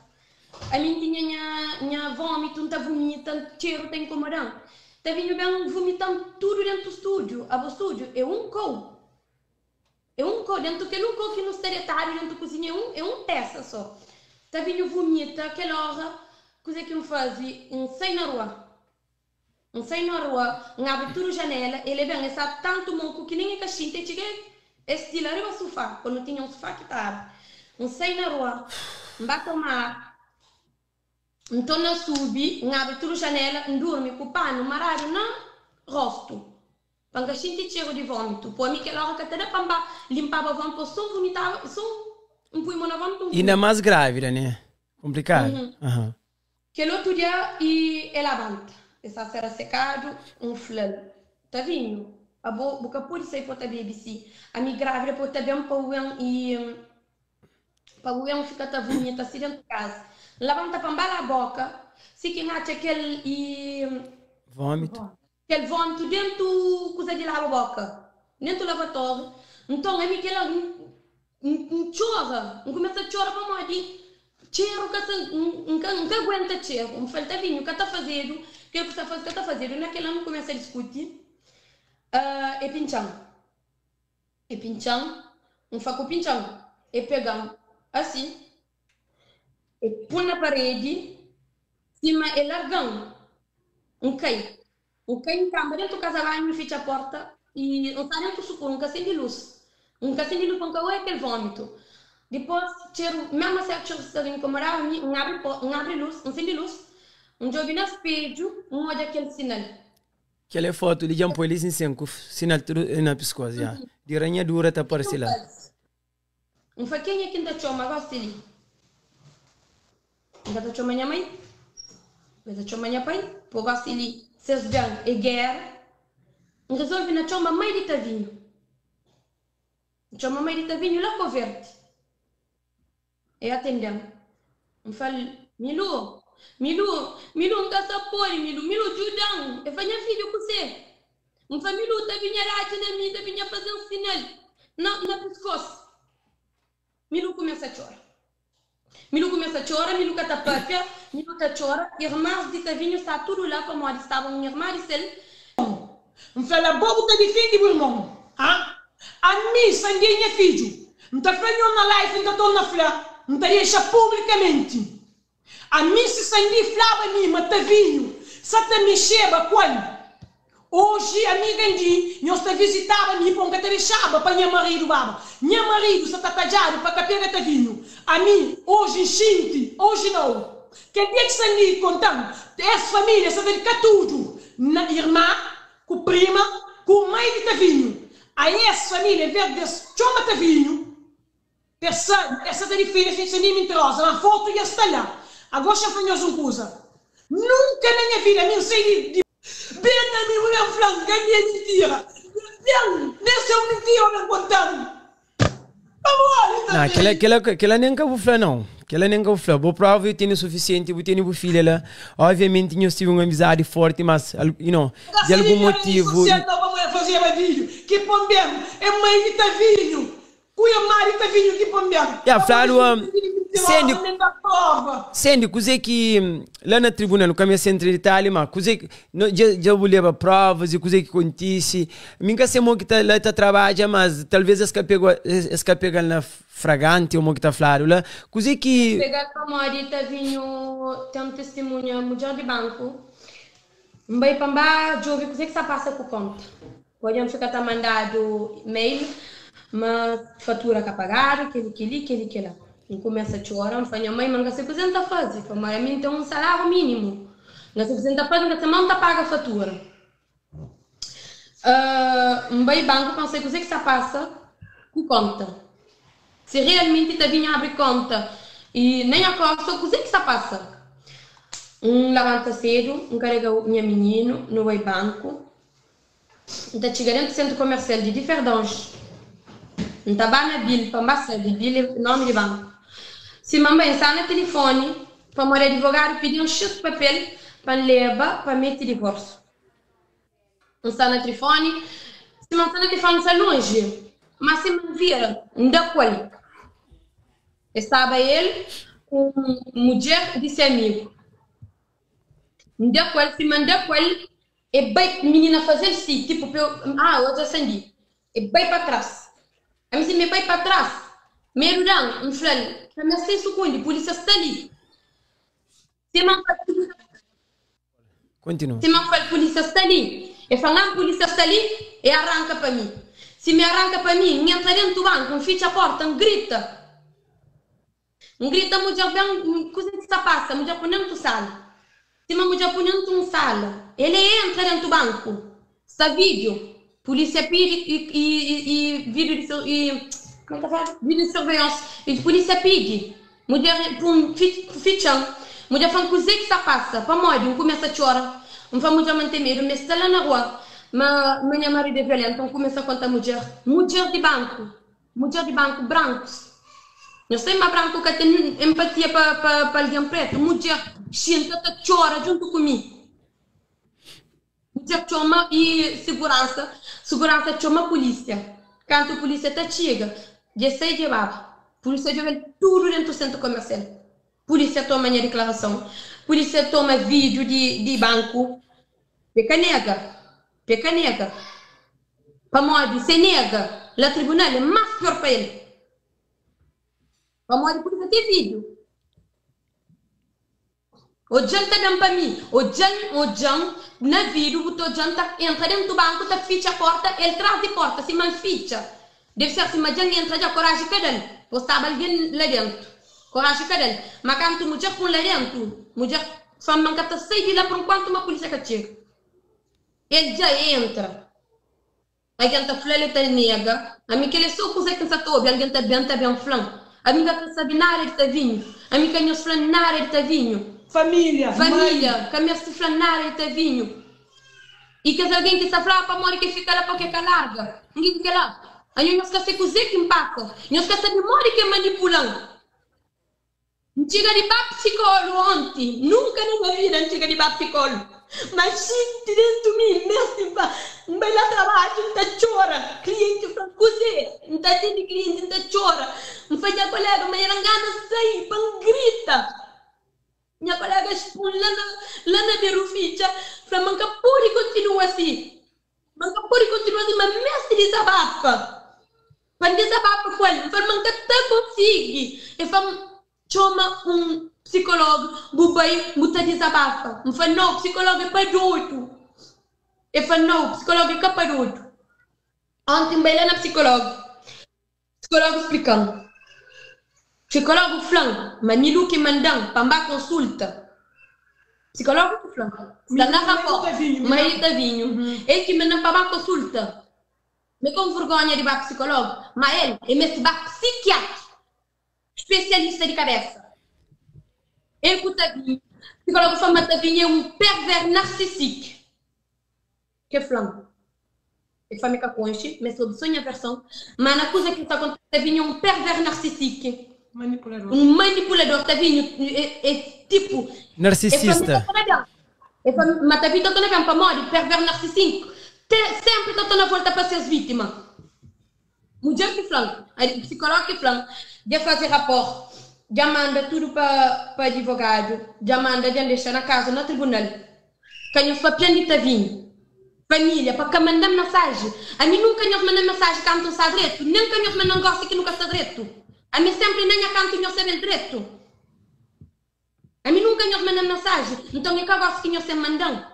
[SPEAKER 4] a mim tinha minha vômito, não tá vomitando, cheiro, tá incomodando. Tá vindo bem vomitando tudo dentro do estúdio. O estúdio é um cou. É um cou, dentro daquele um cou que no secretário, dentro da cozinha, é um peça só. Tá vindo vomita, aquela hora, coisa que eu fazia, saio na rua. Saio na rua, abre tudo a janela, ele vem, está tanto monco que nem é caixinha, e cheguei. Estilo arriba ao sofá, quando tinha um sofá que estava. Saio na rua, vai tomar, então na subi, abre tudo a janela, dorme com o pano marado no rosto. Quando a gente chega de vômito, por mim aquela hora que até para limpava o vômito, só vomitava, só pulmão na vômito.
[SPEAKER 2] Ainda mais grávida, né? Complicado.
[SPEAKER 4] Que outro dia, e ela levanta. Essa será secado, flor. Tá vindo? A boca pode sair para a BBC. A minha grávida pode ter bem para o e para o ficar tá bonita assim dentro de casa. Levanta para embalar a boca, se quem acha aquele
[SPEAKER 2] vômito.
[SPEAKER 4] Aquele vômito dentro coisa de lavar a boca, dentro do lavatório. Então é que ela chora, começa a chorar para morrer. Cheiro que não aguenta cheiro, me falta vinho, o que está fazendo, o que está fazendo, naquela não começa a discutir. É pinchão, não faz com pinchão, é pegando assim, é põe na parede, cima é largão, cai em cama dentro do casabanho, me fecha a porta e não está dentro do sucuro, acende luz para não é aquele vômito. Depois, mesmo se a pessoa incomodar, abre luz, acende luz, joga no espelho, olha aquele sinal.
[SPEAKER 2] Aquela foto, ele já põe eles em cinco, sinal tudo na pescoço, já. De ranhadura está aparecendo lá.
[SPEAKER 4] Não foi quem é que ainda chama, gosta ali. Ainda chama minha mãe, ainda chama minha pai, por gosta ali, vocês veem, é guerra. Resolve na chama mãe de Tavinho. Chama mãe de Tavinho lá com o verde. E atendendo. Eu falei, Milu, não está sapori, Milu, judão, eu falei, filho, com você. Eu falei, Milu, tá vinha lá, tá vinha fazer um sinal na pescoço. Milu começa a chorar. Milu cata própria, Milu tá chora, irmãs de Tavinho está tudo lá como eles estavam, irmã de Cel.
[SPEAKER 3] Eu falei, a bobo tá difícil, meu irmão. A mim, sanguinha, filho. Não está falando na live, não está na flá. Não te deixa publicamente. A mim se sangue flava mim, matavinho. Só te mexeba quando? Hoje a mim ganhei, eu te visitava mim para te deixava para minha marido baba. Minha marido se tatajado para capir tavinho. A mim hoje xinte, hoje não. Que dia que sangue contando? Essa família se dedica tudo. Na irmã, com prima, com mãe de tavinho. A essa família verde chama tavinho. Essa telefone é mentirosa, a foto já está lá. Agora já foi uma coisa. Nunca na minha vida me sei de bem na minha mulher flanca, é mentira. Não, nessa é mentira não contando.
[SPEAKER 2] Não, aquela nem que eu vou falar não. Aquela nem que eu vou falar. Vou provar eu tenho suficiente, eu tenho uma filha lá. Obviamente eu tive uma amizade forte, mas de algum motivo.
[SPEAKER 3] Vamos fazer um vídeo. Que bom mesmo, é mãe de Tavinho. Cuia Mari tá vindo aqui para mim.
[SPEAKER 2] Claro, sendo coisa que lá na tribuna, no caminho centro de Itália, mas coisa que já vou levar provas e coisa que acontece. Minha semana que lá tá trabalha, mas talvez escapega na fragante ou que tá claro lá. Coisa que
[SPEAKER 4] pegar a Mari tá vindo tem um testemunho mulher de banco. Vai para lá, jovem, coisa que se passa com conta. Pode ficar tá mandado mail. Mas fatura que pagaram, que lá. E começa a chorar, eu falo, mãe, mas você precisa fazer, mas a mim tem um salário mínimo. Você precisa fazer, você não paga a fatura. Vai banco, pensei que você passa com conta. Se realmente está vindo abrir conta e nem a costa, o que passa? Levanta cedo, carrega o meu menino no banco, está chegando no centro comercial de Verdões. Não está na bil, para passar de bil, nome de banco. Se mamãe está no telefone, para o advogado pedir um x de papel para levar para meter divórcio. Não está no telefone, se não está no telefone, está longe. mas se me vira, da qual? Estava ele com mulher desse amigo. Da qual, se manda qual, e vai menina fazer assim, tipo, hoje acendi. E vai para trás. A mim se me vai para trás. Meio não, falei, mas 6 segundos, a polícia está ali.
[SPEAKER 2] Continua.
[SPEAKER 4] Se não for a polícia está ali. E falar a polícia está ali, e arranca para mim. Se me arranca para mim, entra dentro do banco, fecha a porta, grita. Grita, mulher, bem, coisa que está passando, mulher, põe dentro da sala. Se uma mulher põe dentro da sala, ele entra dentro do banco. Está vídeo. Polícia pede e vídeo de surveillance. E polícia pede. Mulher, ficham. Mulher fala, coisa que está passando. Para morrer, começa a chorar. Não mulher manter medo, mas está lá na rua. Mas minha marido é violento, então começa a contar mulher. Mulher de banco, brancos. Não sei mais branco que tem empatia para alguém preto. Mulher, senta, chora junto comigo. Mulher chama e segurança chama a polícia. Quando a polícia está chega, já sei de baba. Polícia joga tudo dentro do centro comercial. Polícia toma minha declaração. Polícia toma vídeo de banco. Peca nega. Para morrer, se nega. Lá tribunal é mais pior para ele. Para morrer, polícia tem vídeo. O Jan está dando para mim. O Jan, na vídeo, o Jan entra dentro do banco, está ficha a porta, ele traz de porta, se man ficha. Deve ser se o Jan entra já, coragem que ele. Ou estava alguém lá dentro. Coragem que ele. Mas quando a mulher põe lá dentro, a mulher só manca está sair de lá por enquanto uma polícia que chega. Ele já entra. Alguém está falando, ele está nega. A mim que ele só coisa que está todo, alguém está bem falando. A mim que está sabendo na área de está vinho. A mim que não se falando na área de está vinho. Família, que me se falando na área de está vinho. E que alguém que está falando para morrer que fica lá porque é larga. Ninguém fica lá. A gente não esquece coisa que impacta. Não esquece de morrer que manipulando. Chega de psicólogo ontem. Nunca na minha vida chega de psicólogo. Mas dentro de mim, mesmo, vai lá trabalho, não chora. Cliente fala, coisa, não está tendo cliente, não chora. Não faz a colega, mas ela engana sair, grita. Minha colega expõe lá na beruficha, fala, manca pura e continua assim. Manca pura e continua assim, mas mesmo desabafa. Quando desabafa com ele, fala, manca até consegue. E fala, chama psicólogo, bubai, muita desabafa. Eu falo, não, psicólogo é para doido. Eu falo, não, psicólogo é para doido. Ontem, bem lá na psicólogo explicando. Psicólogo falando, mas nilu que mandam, para consulta. Psicólogo falando, está na rapport, mas ele está vinho. Ele que mandam para consulta. Me com vergonha de psicólogo, mas ele é mesmo psiquiatra, especialista de cabeça. Ele que está vinho, psicólogo fala que está vinho é um pervers narcíssico. Que falando? Ele fala que conche, mas sob sua versão, mas na coisa que está acontecendo, está vinho um pervers narcíssico. Manipulador. Um manipulador, está vindo, é tipo...
[SPEAKER 2] Narcisista.
[SPEAKER 4] Mas está vindo para morrer, pervers narcíssico. Sempre está na volta para ser vítima. Mulher que fala, psicólogo que fala, já fazer rapport, já manda tudo para advogado, já manda, já deixa na casa, no tribunal. Quem os papéis está vindo. Família, para que mandar mensagem. A mim nunca nos mandam mensagem quando está direito, nem que nos mandam gosto que nunca está direito. A mim sempre nem a canto não sabe direito. A mim nunca nos mandam mensagem. Então eu gosto que nos mandam.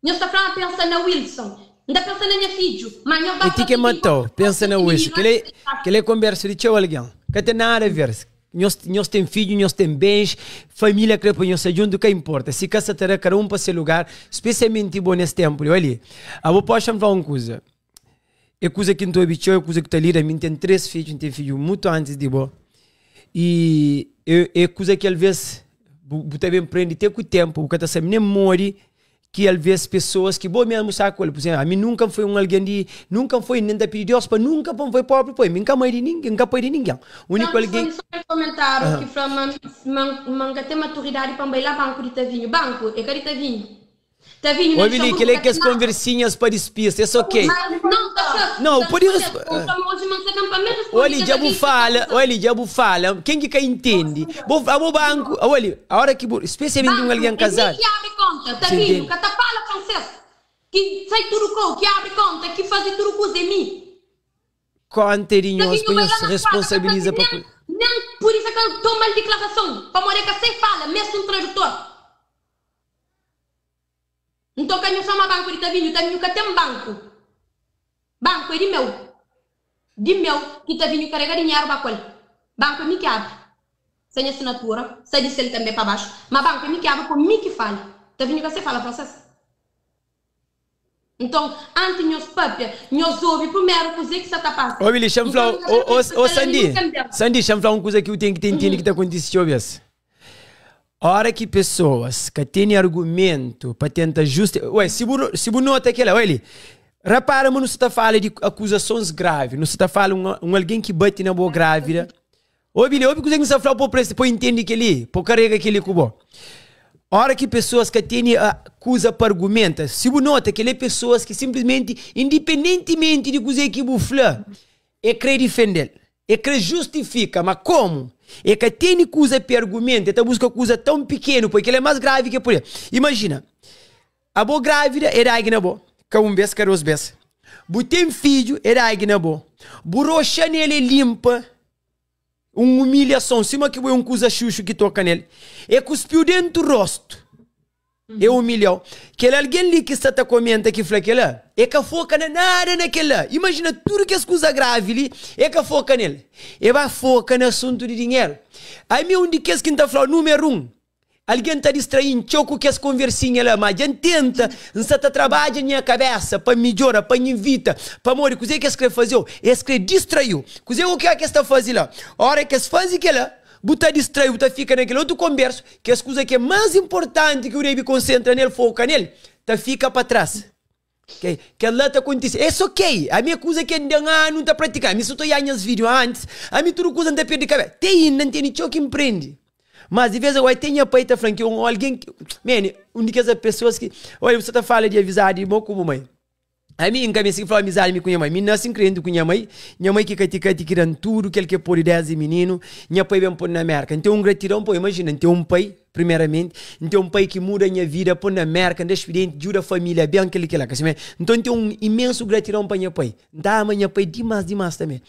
[SPEAKER 4] Nós está falando pensa na Wilson. Ainda pensa na minha filho. Mas eu
[SPEAKER 2] e que matou? Pensa na Wilson. Que ele conversa de tchau alguém. Que tem nada a ver. Nós tem filho, nós tem bens, família que nós junto, que importa. Se casa terá cada um para seu lugar, especialmente bom nesse tempo. Olha, eu posso falar uma coisa. É coisa que não estou habituado, é coisa que está ali. A mim tem 3 filhos, tem filho muito antes de bom. E é coisa que às vezes você bem prende até com o tempo, porque está nem memória que às vezes pessoas que bom mesmo sabe qual, por exemplo, a mim nunca foi alguém de, nunca foi nem da pedir Deus, para nunca foi pobre, pois nunca mais de ninguém, nunca foi de ninguém. O único alguém.
[SPEAKER 4] Só comentário que fala manga tem maturidade para bailar banco de tavinho, banco é cari tavinho. Tá vindo
[SPEAKER 2] Oi, Billy, que é que as conversinhas para despista, é ok.
[SPEAKER 4] Não, tá.
[SPEAKER 2] Não, por isso. Olha, já fala. Quem que entende? Vou banco, olha, a hora que especialmente um alguém casado.
[SPEAKER 4] Que abre conta, tá vindo, que tá fala francês. Que sai tudo com, que abre conta, que faz tudo com de mim.
[SPEAKER 2] Conteirinho, os responsabiliza para.
[SPEAKER 4] Não, por isso que eu toma a declaração. Para morrer que você fala, mesmo um tradutor. Então, quando eu chamo banco de Tavinho, Tavinho que tem um banco. Banco é de meu. De meu, que Tavinho carrega dinheiro para qual. Banco é me que abre. Sem assinatura, sem dizer ele também para baixo. Mas banco é me que abre, por mim que fala. Tavinho que você fala processo. Então, antes de nós papia, nós ouvimos primeiro coisa que você está passando.
[SPEAKER 2] Ô, Billy, chama Sandy, chama uma coisa que eu tenho que entender que está acontecendo. Hora que pessoas que têm argumento para tentar justificar. Ué, se você nota aquela, olha, repara, mas não se está falando de acusações graves, não se está falando de alguém que bate na boa grávida. Ô, Billy, ouve coisa que você fala para entender que ele, para carregar aquele cubo. Hora que pessoas que têm acusa para argumentar, se você nota que ele é pessoas que simplesmente, independentemente de coisa que você fala, é querer defender, é querer justificar, mas como? É que tem coisa para argumentar, então busca coisa tão pequena, porque ele é mais grave que por aí. Imagina, a boa grávida era aí na boa, que um beijo, que os beijos. Tem filho, era aí na boa. Burocha nele limpa, uma humilhação, cima que foi coisa chuchu que toca nele. É cuspiu dentro do rosto. É humilhou. Que alguém ali que está comendo que fala que lá, é que foca nada naquela. Imagina tudo que as coisas graves ali, é que foca nele. É vai foca no assunto de dinheiro. Aí me onde que as que está falando número 1. Alguém está distraindo, choco que as conversinhas lá, mas a gente tenta, não está trabalhando na minha cabeça, para melhorar, para invita, para morrer. O que é que quer fazer? É que distraiu. O que é que está fazendo lá? A hora que faz aquilo, buta distraiu, buta fica naquele outro converso, que as coisas que é mais importante que o rei concentra nele, foca nele, tá fica para trás. Okay? Que lá está acontecendo. É ok. A minha coisa que não está praticando. Eu estou aí nos vídeos antes. A minha tudo coisa não está perdendo cabeça. Tem, não tem nem que empreende. Mas de vez em quando tem a peita franquia, alguém que. Mano, uma pessoas que. Olha, você está falando de avisar de mão como mãe. A mim, em cabeça, que fala amizade com minha mãe. Minha assim crendo com minha mãe que querendo tudo, que ele quer pôr ideias de menino, minha pai vem pôr na América. Então, um gratidão, pô, imagina, tem um pai, primeiramente, então um pai que muda a minha vida, pôr na América, anda experiente, ajuda a família, bem aquele que lá. Então, tem um imenso gratidão para minha pai. Dá, mas minha pai, demais também.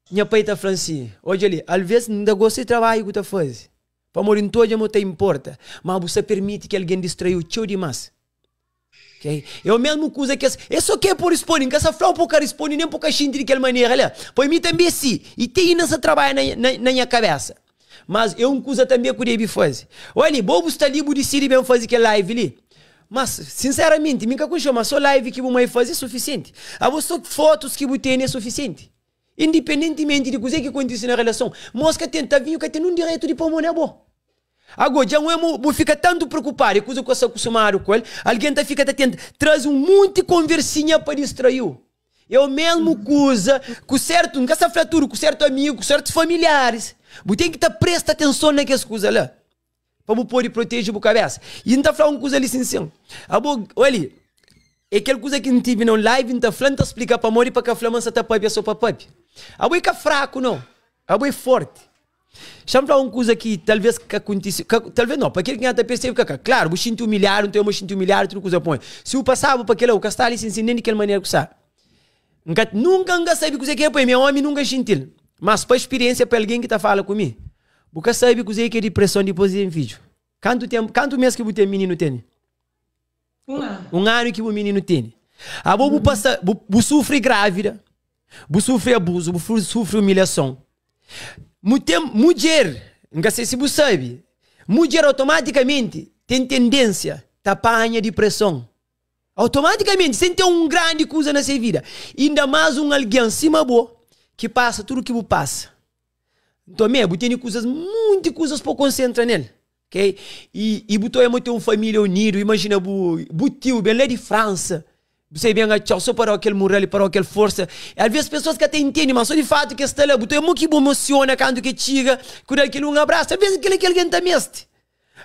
[SPEAKER 2] Minha pai está falando assim, hoje ali, às vezes, não gosto de trabalho que tu faz. Para morir em todo, não te importa. Mas você permite que alguém distraia o teu demais. Okay? É a mesma coisa que é só que é por expor, que essa flauta pouca responde nem pouca gente de aquela maneira, olha. Para mim também sim, e tem nessa trabalho na minha cabeça. Mas é uma coisa também que eu devo fazer. Olha, bobo está ali, eu decidi bem fazer aquela live ali. Mas, sinceramente, me chama só live que eu vou fazer é suficiente. A você fotos que eu tenho é suficiente. Independentemente de coisa que acontece na relação. Mosca tenta vir que tem um direito de pôr a boa. Agora, já não fica tanto preocupado, é coisa que você acostumar com ele, alguém fica atento, traz um monte de conversinha para distrair. É a mesma coisa, com certo, não essa fratura, com certo amigo, com certos familiares. Você tem que prestar atenção naquelas coisas lá, para poder proteger a cabeça. E não está falando uma coisa ali, sim. Olha, é aquela coisa que não tive na live, não está falando, está explicando para morrer, para que a flama está para só para papi. Agora é fraco, não. Agora é forte. Chama para uma coisa que talvez que aconteceu, talvez não, para aquele que ainda percebe que, claro, vou te humilhar, não tenho mais te humilhar, tudo coisa põe. Se eu passava para aquele, o castelo se ensina de aquela maneira que sabe. Nunca sabe coisa que é põe, meu homem nunca gentil. Mas para experiência para alguém que está falando comigo, nunca sabe coisa que é depressão depois de um vídeo. Quanto mês que o menino tem? Um ano que o menino tem. A vou passar, vou sofrer grávida, vou sofrer abuso, vou sofrer humilhação. Mulher, não sei se você sabe, mulher automaticamente tem tendência a apanhar depressão. Automaticamente, sem ter uma grande coisa na sua vida. Ainda mais alguém acima boa que passa tudo o que você passa. Então, você tem muitas coisas para concentrar nele. Okay? E você tem uma família unida, imagina, você tio, bem lá de França. Você vem a tchau, só para aquele moral, para aquela força. Às vezes pessoas que até entendem, mas só de fato que está lá, você é muito que emociona quando que chega, quando aquele um abraço, às vezes aquele que alguém está mestre.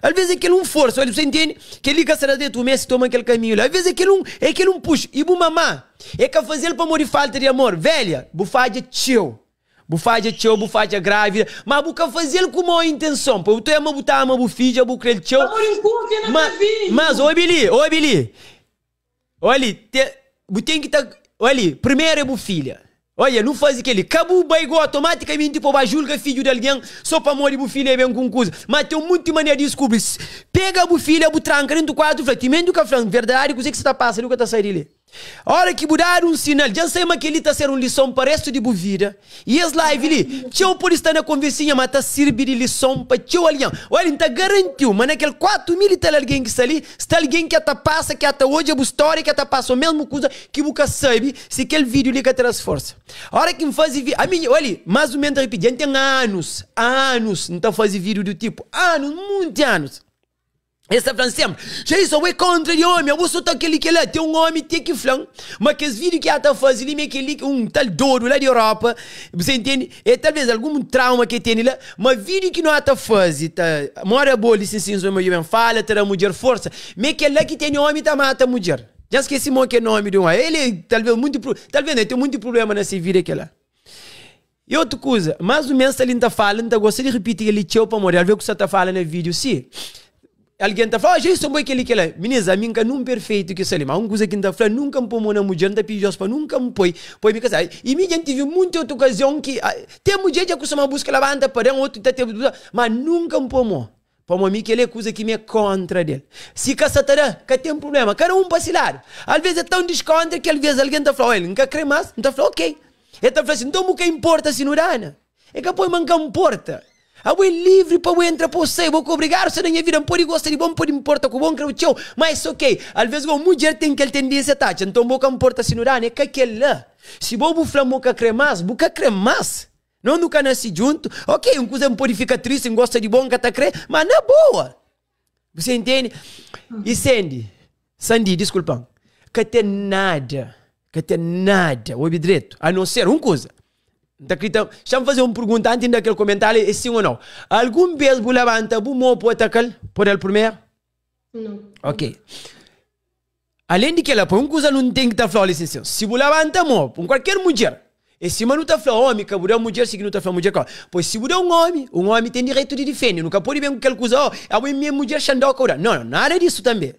[SPEAKER 2] Às vezes aquele um força, olha, você entende? Que ele liga de tu Messi toma aquele caminho. Às vezes aquele um puxa. E bu mamã, é que fazer ele para morrer falta de amor. Velha, bufadia tio. Bufadia grávida. Mas buca fazer ele com uma intenção. Porque tu é uma buta, uma bufija, buca ele tio. Mas, oi, Billy. Olha, tem que estar. Olha, primeiro é bufilha. Olha, não faz aquele. Cabu baigou automaticamente para julgar filho de alguém só para morrer o filho é bem com coisa. Mas tem muita maneira de descobrir. Pega a filha, a tranca dentro do quarto, fala, timendo que a verdade, o que você está passando, nunca está saindo ali. A hora que mudar um sinal, já sei que ele está sendo uma lição para o resto de vida. E esse live ali, tchau por estar na conversinha, mas está servindo de lição para tchau alguém. Olha, está garantido, mas naquele 4 mil está alguém que está ali, está alguém que até passa, que até hoje é a história, que até passa a mesma coisa, que nunca sabe se aquele vídeo liga até as forças. A hora que me faz vídeo, a minha, olha, mais ou menos repetir, tem anos, não está fazendo vídeo do tipo, muitos anos. Essa falando sempre, já só é contra de homem, eu vou soltar aquele que lá, tem um homem, tem que falar, mas que esse vídeo que está fazendo, ele aquele tal doido lá de Europa, você entende? É talvez algum trauma que tem lá, mas vídeo que não está fazendo, tá, mora boa, licença, mas fala, terá mulher força, mas que lá que tem homem, tá mata a mulher. Já esqueci o que é nome de um, ele talvez tem muito problema nesse vídeo aqui lá. E outra coisa, mais ou menos ele está falando, gosta de repetir ele tchau para morrer, ver o que você está falando no vídeo, sim. Alguém está falando, já isso é aquele que é. Meninas, a minha não perfeito que se lembra. Uma coisa que está falando, nunca me põe uma mulher, não está pedindo para nunca me põe me casar. E a gente teve muita outra ocasião que tem mulher que costuma buscar lavanda para um outro, mas nunca me põe. Para mim, que ele é coisa que me é contra dele. Se caçatará, que tem problema, cada um vacilar. Às vezes é tão descontra que às vezes alguém está falando, ele nunca crê mais, não está falando, ok. Ele está falando assim, então o que importa se não dá? É que depois não importa. Eu é livre para eu entrar para você, vou obrigar você na minha vida, pode gostar de bom, pode importa com bom, creio tchau, mas ok, às vezes uma mulher tem aquela tendência tática, então boca importa se não dá, é que aquele lá, se vou falar boca cremaz, não nunca nasci junto, ok, um coisa pode ficar triste, gosta de bom, que tá crê, mas na boa, você entende? E Sandy, desculpa, que tem nada, o direito, a não ser uma coisa. Deixa eu fazer uma pergunta antes daquele comentário, é sim ou não. Algum vez você levanta, você pode atacar por ele primeiro?
[SPEAKER 4] Não.
[SPEAKER 2] Ok. Além de que ela, por uma coisa não tem que estar falando, licença. Se você levanta, por qualquer mulher, e se você não está falando homem, que você é mulher, se não está falando mulher, pois se você é um homem tem direito de defender, nunca pode ver com aquela coisa, a minha mulher xandou a não, nada disso também.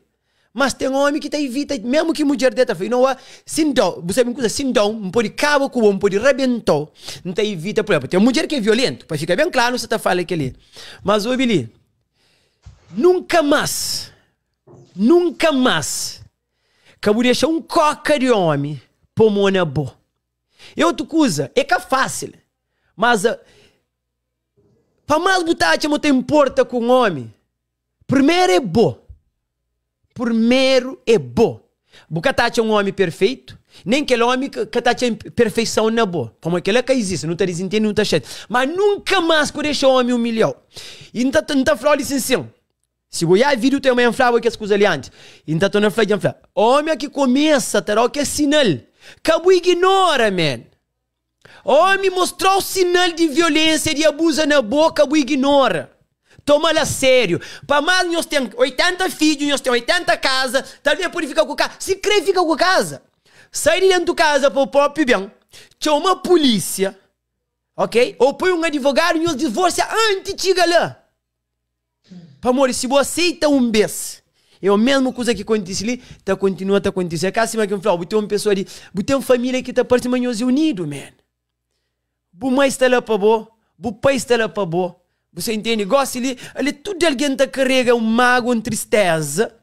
[SPEAKER 2] Mas tem um homem que evita, mesmo que mulher deta foi, não é, sindão, você sabe uma coisa, sindão, não pode cabo com não pode rebentar, não tem evita, por exemplo, tem uma mulher que é violenta, para ficar bem claro, você está falando aquele. Mas, ô Billy, nunca mais, que eu vou deixar um coca de homem para uma boa. E outra coisa, é que é fácil, mas, para mais botar, não te importa com o homem, primeiro é bom. Primeiro é bom. Porque tá um homem perfeito, nem aquele homem que tá perfeição na boa. Como aquele que existe, não está desentendendo, não está cheio. Mas nunca mais que deixa o homem humilhar. E não está falando assim. Se você ver vídeo, tem uma inflável que as coisas ali antes. E não está falando o homem que começa a ter o que é sinal. Que você ignora, man. O homem mostrou o sinal de violência, de abuso na boca, você ignora. Toma-la a sério. Para mais, nós temos 80 filhos, nós temos 80 casas. Talvez pode ficar com a casa. Se crê, fica com a casa. Sai de dentro da casa para o próprio bem. Chama a polícia. Ok? Ou põe um advogado e nós divorcia antes de chegar lá. Para amor, se você aceita um beijo, é a mesma coisa que acontece ali, continua a acontecer. É assim que eu falo, você tem uma pessoa ali, você tem uma família que está parte de nós unidos, man. Você mãe está lá para boa, você pai está lá para boa. Você entende? Gosta ali tudo alguém que carrega um mago, uma tristeza.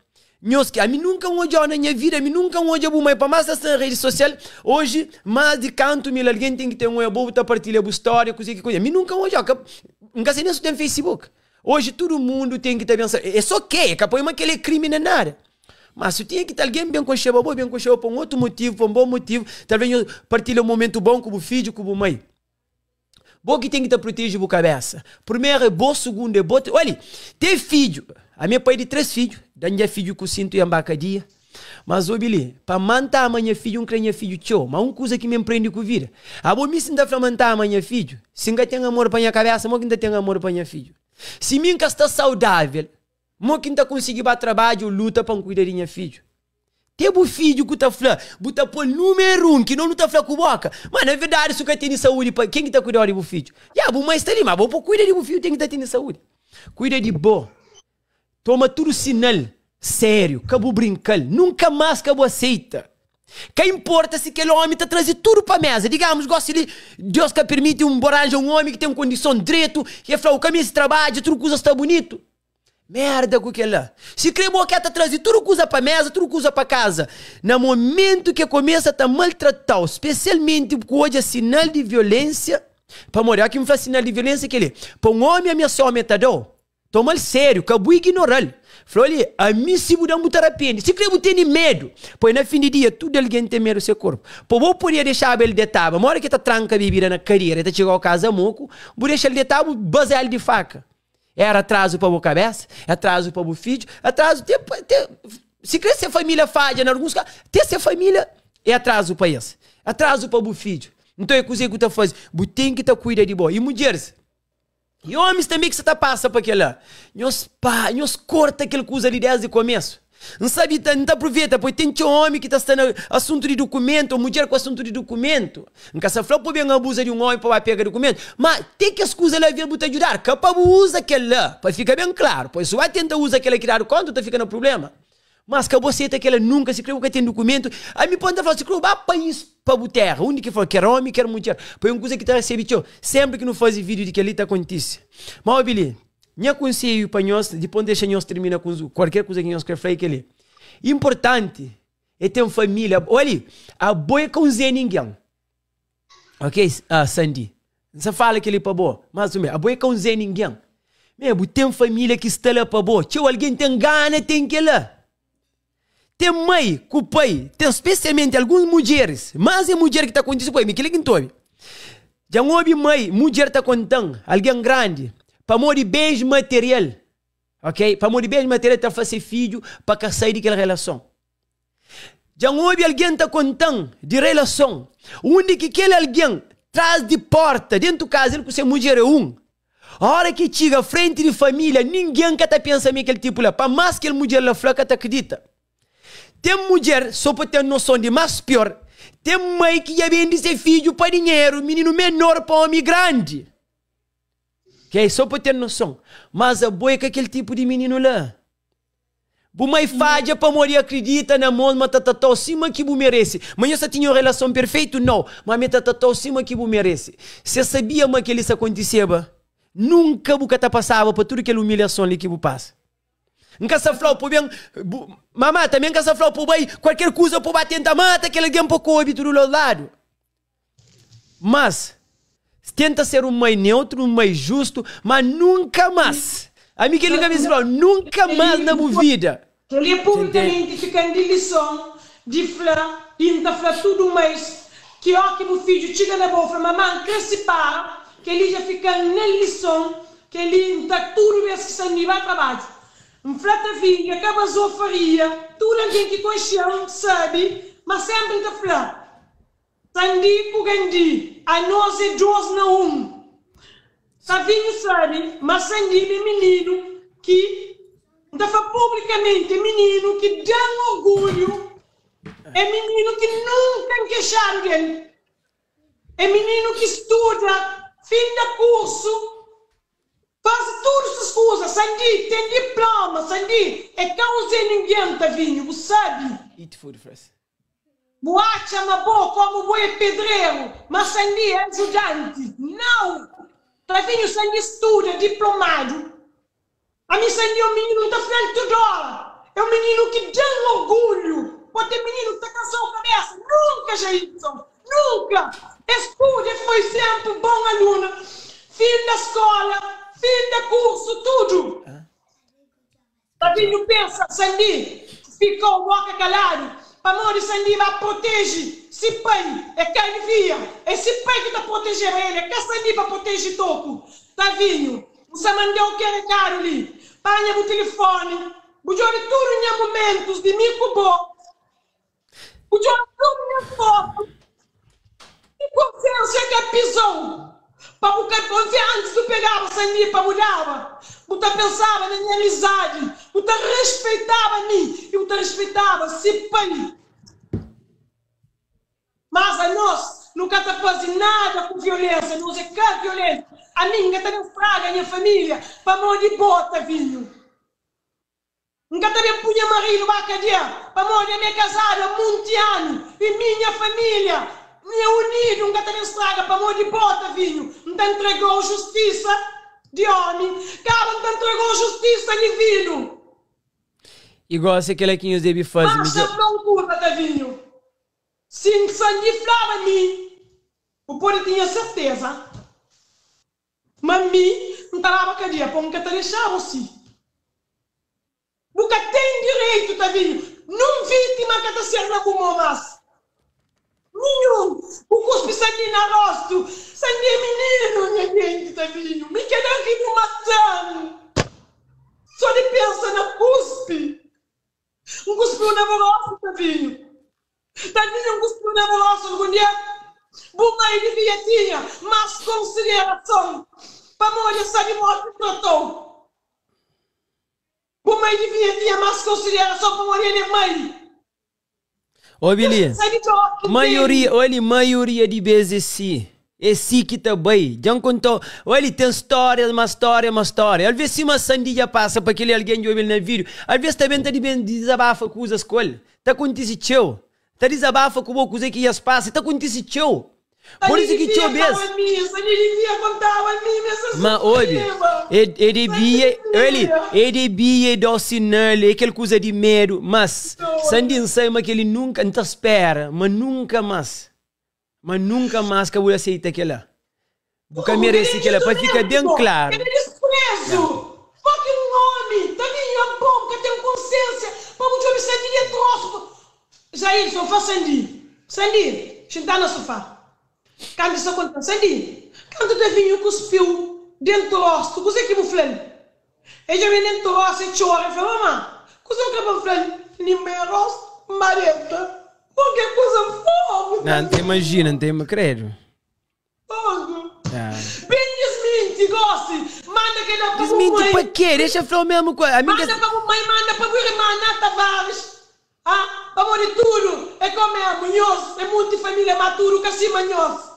[SPEAKER 2] A mim nunca olhou na minha vida, a mim nunca olhou mais para mais essa rede social. Hoje, mais de canto mil alguém tem que ter uma boa partilha de história, coisa que coisa. A mim nunca olhou, nunca sei nem se tem Facebook. Hoje todo mundo tem que ter pensar. É só que é capaz de aquele crime na nada. Mas se tinha que ter alguém bem com cheio, por um outro motivo, por um bom motivo, talvez eu partilhe um momento bom com o filho, com a mãe. Bom que tem que te proteger a cabeça. Primeiro é bom, segundo é bom. Olha, tem filho. A minha pai de 3 filhos. Da minha filho com cinto e embacadia. Mas, ô Billy, para manter a minha filha, um crânio filho tchau. Mas uma coisa que me empreende com a vida. A bom me sinta para manter a minha filho. Se ainda tem amor para a minha cabeça, mas ainda tem amor para a minha filho. Se minha está saudável, Mo quem tá conseguindo dar trabalho, luta para cuidar de minha filho. Tem o filho que tá falando, bota por número 1, que não tá falando com boca. Mas na verdade, se você tem saúde, quem que tá cuidando de filho? Já, o mais tá ali, mas vou cuidar de filho, tem que tá tendo saúde. Cuida de boa. Toma tudo sinal, sério, cabo brincar, nunca mais cabo aceita. Que importa se aquele homem tá trazendo tudo para mesa. Digamos, gosta de Deus que permite arranjar um homem que tem uma condição direito, que fala, o caminho de trabalho, tudo coisa está bonito. Merda com aquele lá. Se crê que tá trazendo tudo coisa para mesa, tudo coisa para casa. No momento que começa a maltratar, especialmente porque hoje é sinal de violência, para morrer, aqui me faz sinal de violência que ele, para um homem a minha só metadão, toma sério, acabou ignorar. Falou ali, a mim se mudar muito arrepende. Se crê que tem medo, pois na fim de dia, tudo alguém tem medo do seu corpo. Pô, vou poder deixar ele de tábua, uma hora que tá tranca a bebida na carreira, tá chegando a casa moco, vou deixar ele de tábua, basear ele de faca. Era atraso para a cabeça, atraso para o filho, atraso. Se crescer família falha, em alguns casos, ter essa família é atraso para isso. Atraso para o filho. Então é coisa que você faz. Você tem que estar cuidando de boa. E mulheres, e homens também que você tá passa para aquele lá. Nós corta aquele coisa ali desde o começo. Não sabe, não aproveita, pois tem um homem que está no assunto de documento, ou mulher com assunto de documento. Nunca se falou para bem abusa de um homem para pegar documento, mas tem que as coisas lá vir para ajudar, capa usa aquele lá, para ficar bem claro, pois se vai tentar usar aquele que dá conta, tá ficando problema. Mas que você tem aquela nunca se creu que tem documento, aí me pode falar, se creu, vai para isso, para a terra, onde que for, quer homem, quer mulher, pois uma coisa que está recebendo, sempre que não faz vídeo de que ali está acontece. Mas, Billy, minha conselho para nós, depois deixa nós terminar com qualquer coisa que nós queremos falar, que ele importante é ter uma família. Olha, a boa com Zé ninguém. Ok, Sandy? Você fala que ele é para boa, mas a boa com Zé ninguém. Meu, tem uma família que está lá para boa. Se alguém tem gana, tem que ir lá. Tem mãe, com pai, tem especialmente algumas mulheres, mas é mulher que está com isso, pai, me que liga em todo. Já não houve mãe, mulher está contando, alguém grande. Para morrer bem material, ok? Para morrer bem material, para fazer filho, para sair daquela relação. Já não houve alguém que está contando de relação, onde que aquele alguém traz de porta, dentro do casa, ele com ser mulher é um. A hora que chega à frente de família, ninguém que está pensando naquele tipo lá, para mais que a mulher lá fala que acredita. Tem mulher, só para ter noção de mais pior, tem mãe que já vende ser filho para dinheiro, menino menor para homem grande. Que só para ter noção. Mas a boa é que aquele tipo de menino lá. Bu mãe falha para morrer, acredita na mão, mas tatató cima que bu merece. Mas eu só tinha uma relação perfeita? Não. Mas me tatató cima que bu merece. Você sabia que isso acontecia? Nunca bu tá passava por tudo aquela humilhação ali que bu passa. Nunca se falou por bem. Mamãe também nunca se falou por bem. Qualquer coisa por bater na mata, aquele alguém por coube tudo do lado. Mas tenta ser um mais neutro, um mais justo, mas nunca mais. A mim que ele me falou, nunca mais na minha vida.
[SPEAKER 3] Ele é publicamente ficando de lição, de falar, de falar tudo mais, que ó que o filho chega na boca, mamãe, que se para, que ele já fica na lição, que ele está tudo isso que Sandy vai para baixo. Um flata filha, acaba a zofaria, tudo alguém que conhece, sabe, mas sempre está falando. Sandy Kugandi, a nós é Deus não. Savinho sabe, mas Sandy é menino que dá publicamente, menino que dá orgulho, é menino que nunca queixar alguém, é menino que estuda, fim de curso, faz todas essas coisas. Sandy tem diploma, Sandy é causa ninguém, Tavinho, você sabe?
[SPEAKER 2] Eat food first.
[SPEAKER 3] Boate uma boa como boi pedreiro, mas Sandy é ajudante. Não! Tavinho, Sandy estuda, diplomado. A minha Sandy é um menino que está frente toda hora. É um menino que dá orgulho. Pode ter menino que está cansado a cabeça. Nunca, Jailson. Nunca. Estuda, foi sempre bom aluno. Fim da escola, fim de curso, tudo. Tavinho pensa, Sandy ficou boca calado. Amor, Sandy vai proteger. Se pai é quem via, é se pai que está protegendo ele, é que Sandy vai proteger toco. Tavinho, você mandou o que é caro ali. Para o telefone, o jogo tudo em momentos de mico bom. O jogo tudo em foto. E confiança que pisou. Para o cartão, antes de pegar a Sandy para mudar. Eu pensava na minha amizade. Eu respeitava a mim. Eu respeitava, se pai. Mas a nós nunca está fazendo nada com violência. Nós é cá violência. A mim nunca está fraga, a minha família. Para mão de bota, vinho. Nunca também punha marido bacadia. Para mão de minha casada, mundiano. E minha família. Minha unido. Nunca também estraga para mão de bota, vinho. Não entregou justiça de homem. Cara, não entregou justiça de vinho.
[SPEAKER 2] Igual aquele que os deve fazer.
[SPEAKER 3] Mas a procura, Tavinho. Sim, sangue flava a mim. O povo tinha certeza. Mas mim, não estava cadeia, porque nunca te deixava assim. Nunca tem direito, Tavinho. Não vítima que te serve como mais. Nenhum. O cuspe sangue na rosto. Sangue menino, minha gente, Tavinho. Me quer aqui me matando. Só de pensar na cuspe. Um cuspiu na rosto, Tavinho. Tavinho, um cuspiu na rosto algum dia. Bumai devia tinha mais consideração. Para morrer, sabe, morte tratou. Bumai devia tinha mais consideração para morrer de mãe.
[SPEAKER 2] Ô, Billy, maioria de vezes sim. É sim que tá bem. Já contou. Olha, tem história. Às vezes sim, uma sandinha passa para aquele alguém que ouve no vídeo. Às vezes também tá de bem desabafa com as coisas. Tá acontecendo. Tá desabafa com o que ia passar. Tá acontecendo. Por isso que tio mesmo. Mas olha, ele devia dar sinal, aquela coisa de medo, mas Sandin sabe que ele nunca não espera, mas nunca mais que eu vou aceitar aquela. Porque merece aquela para ficar bem claro.
[SPEAKER 3] Ele é desprezo. Porque um homem também é bom, que tem consciência, para muito homem Sandin é troço. Jair, sofá Sandin, sentar no sofá. Quando isso acontece, Sandin, quando tu vinho cuspiu dentro do rosto, você que me falou? Eu já vim dentro do rosto e chora, eu falei, mamãe, você que me falou? Nem meu rosto, mareta, qualquer coisa fogo.
[SPEAKER 2] Não te imagina, não te credo.
[SPEAKER 3] Fogo. Bem desmente, goste. Manda que dá para
[SPEAKER 2] desmente para quê? Deixa eu falar a mesma coisa.
[SPEAKER 3] Manda para a mãe, manda para a minha irmã, Nata Tavares. Ah, amor de tudo, é como é Munhoz, é muito família, mas tudo que se Munhoz.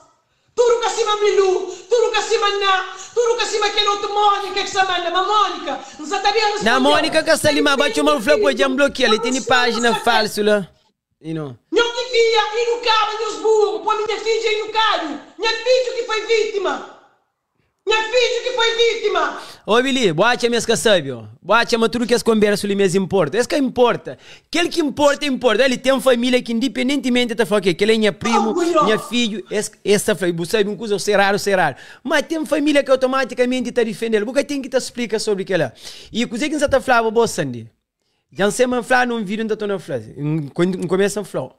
[SPEAKER 3] Tudo que se Milu, tudo que se Maná, tudo que se aquele outro Mônica que se manda, mas Mônica, não sabia responder.
[SPEAKER 2] Na Mônica que se lima bate uma flor pode bloquear, ele tem página falsa lá. You know.
[SPEAKER 3] Não devia ir no carro nos burros, para minha filha ir no carro. Minha filha que foi vítima.
[SPEAKER 2] Ô, Billy, boate a minha sabe, ó. Boate a tudo que as conversas ali mesmo importa. Isso que importa. Aquele que importa. Ele tem uma família que independentemente da faca, que ele é minha primo, minha filho, essa família, sabe, uma coisa, ser raro. Mas tem uma família que automaticamente está defendendo. Porque tem que te explicar sobre aquela. E o que você está falando, boa, Sandy. Já sei, mas falar num vídeo, não estou na frase. Quando começa a falar.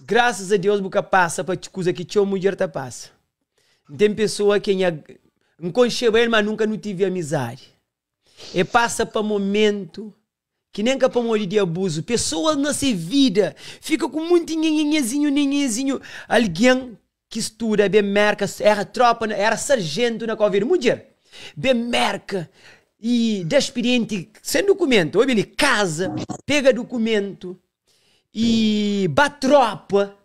[SPEAKER 2] Graças a Deus, porque passa para coisa que tua mulher tá passa. Tem pessoa que não concheba mas nunca não tive amizade. E passa para momento que nem para morrer de abuso. Pessoa nessa vida fica com muito ninguémzinho. Alguém que estuda, bem merca, era tropa, era sargento na Covid. Mulher, bem merca e da experiente, sem documento. Ele casa, pega documento e bate tropa.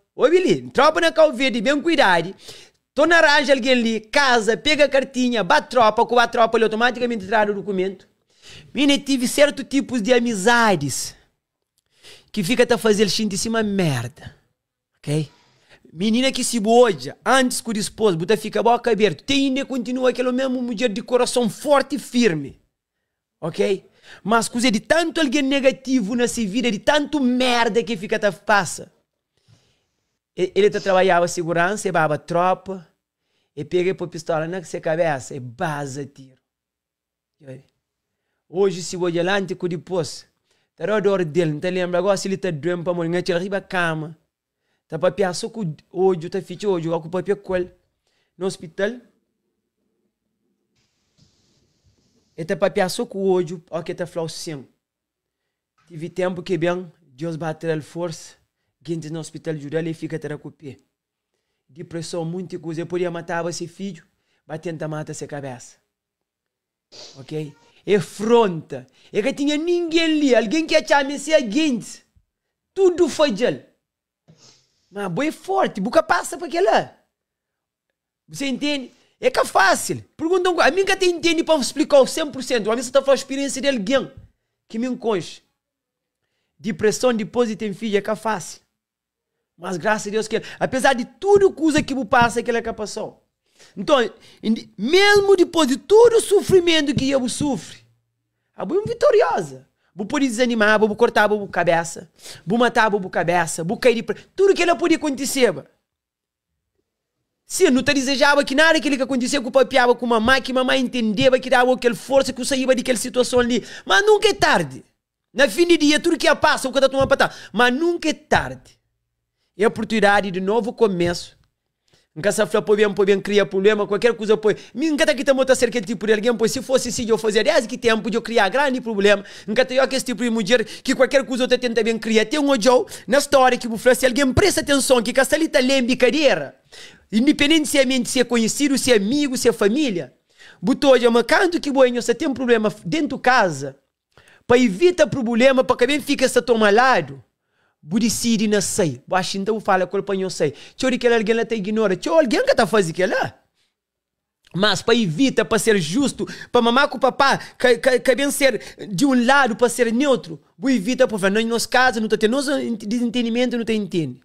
[SPEAKER 2] Tropa na Covid, bem cuidado. Tô na arranja alguém ali, casa, pega a cartinha, bate tropa, com a tropa ele automaticamente traz o documento. Menina, tive certos tipos de amizades que fica a fazer sentir cima merda, ok? Menina que se boja, antes que o esposo, bota fica a boca aberta, tem ainda continua aquela mesma mulher de coração forte e firme, ok? Mas coisa de tanto alguém negativo nessa vida, de tanto merda que fica a passa. Ele trabalhava segurança, baba tropa, e pega por pistola na sua cabeça, e baza tiro. Hoje, se vou adiante com depois, tá a dor dele, não tá lembra agora se ele tá doendo para morrer, ele arriba a cama, tá para piar só com hoje, tá ficha hoje, com papel col no hospital, e tá para piar só com hoje, ó que tá flauciando. Tive tempo que bem, Deus bateu a força, gente no hospital de ele fica a pé. Depressão, muita coisa. Eu podia matar esse filho, mas tenta matar essa cabeça. Ok? é fronta. É que tinha ninguém ali, alguém que achava esse agente. Tudo foi dele. Mas boi forte, boca passa para aquela. Você entende? É que é fácil. Perguntam, a mim que até entende para explicar o 100%. A mim você está falando a experiência de alguém que me enconche. Depressão depois de ter filho é que é fácil. Mas graças a Deus que apesar de tudo coisa que me passa, aquela é que passou. Então, mesmo depois de todo o sofrimento que eu sofro, eu sou vitoriosa. Vou poder desanimar, vou cortar a cabeça, vou matar a cabeça, vou cair de... Tudo que ela podia acontecer. Se eu não te desejava que nada aquilo que acontecia com o papiava com mamãe, que mamãe entendeva que dava aquela força que eu saía daquela situação ali. Mas nunca é tarde. Na fim de dia, tudo que passa, o que está tomando para tá. Mas nunca é tarde. É a oportunidade de novo começo. Nunca se fala, pode bem criar problema, qualquer coisa, pode. Nunca tá aqui também tá ser aquele tipo de alguém, pois se fosse assim, eu fazia 10 que tempo, eu criar grande problema. Nunca tem aquele tipo de mulher que qualquer coisa eu tenta bem criar. Tem um hoje na história que você se alguém presta atenção, que essa ali tá lembre cadeira. Independentemente se é conhecido, se é amigo, se é família. Botou hoje, mas quando que você você tem um problema dentro de casa, para evitar problema, para que bem fica essa toma lado. Budicidi na sei. Baixo então fala com o panho sei. Chori que alguém lá te ignora. Chori alguém que tá fazendo aquilo lá. Mas para evitar, para ser justo, para mamar com o papá, que bem ser de um lado, para ser neutro. Vou evitar, por favor, não em nosso caso, não tem nosso desentendimento, não tem entende.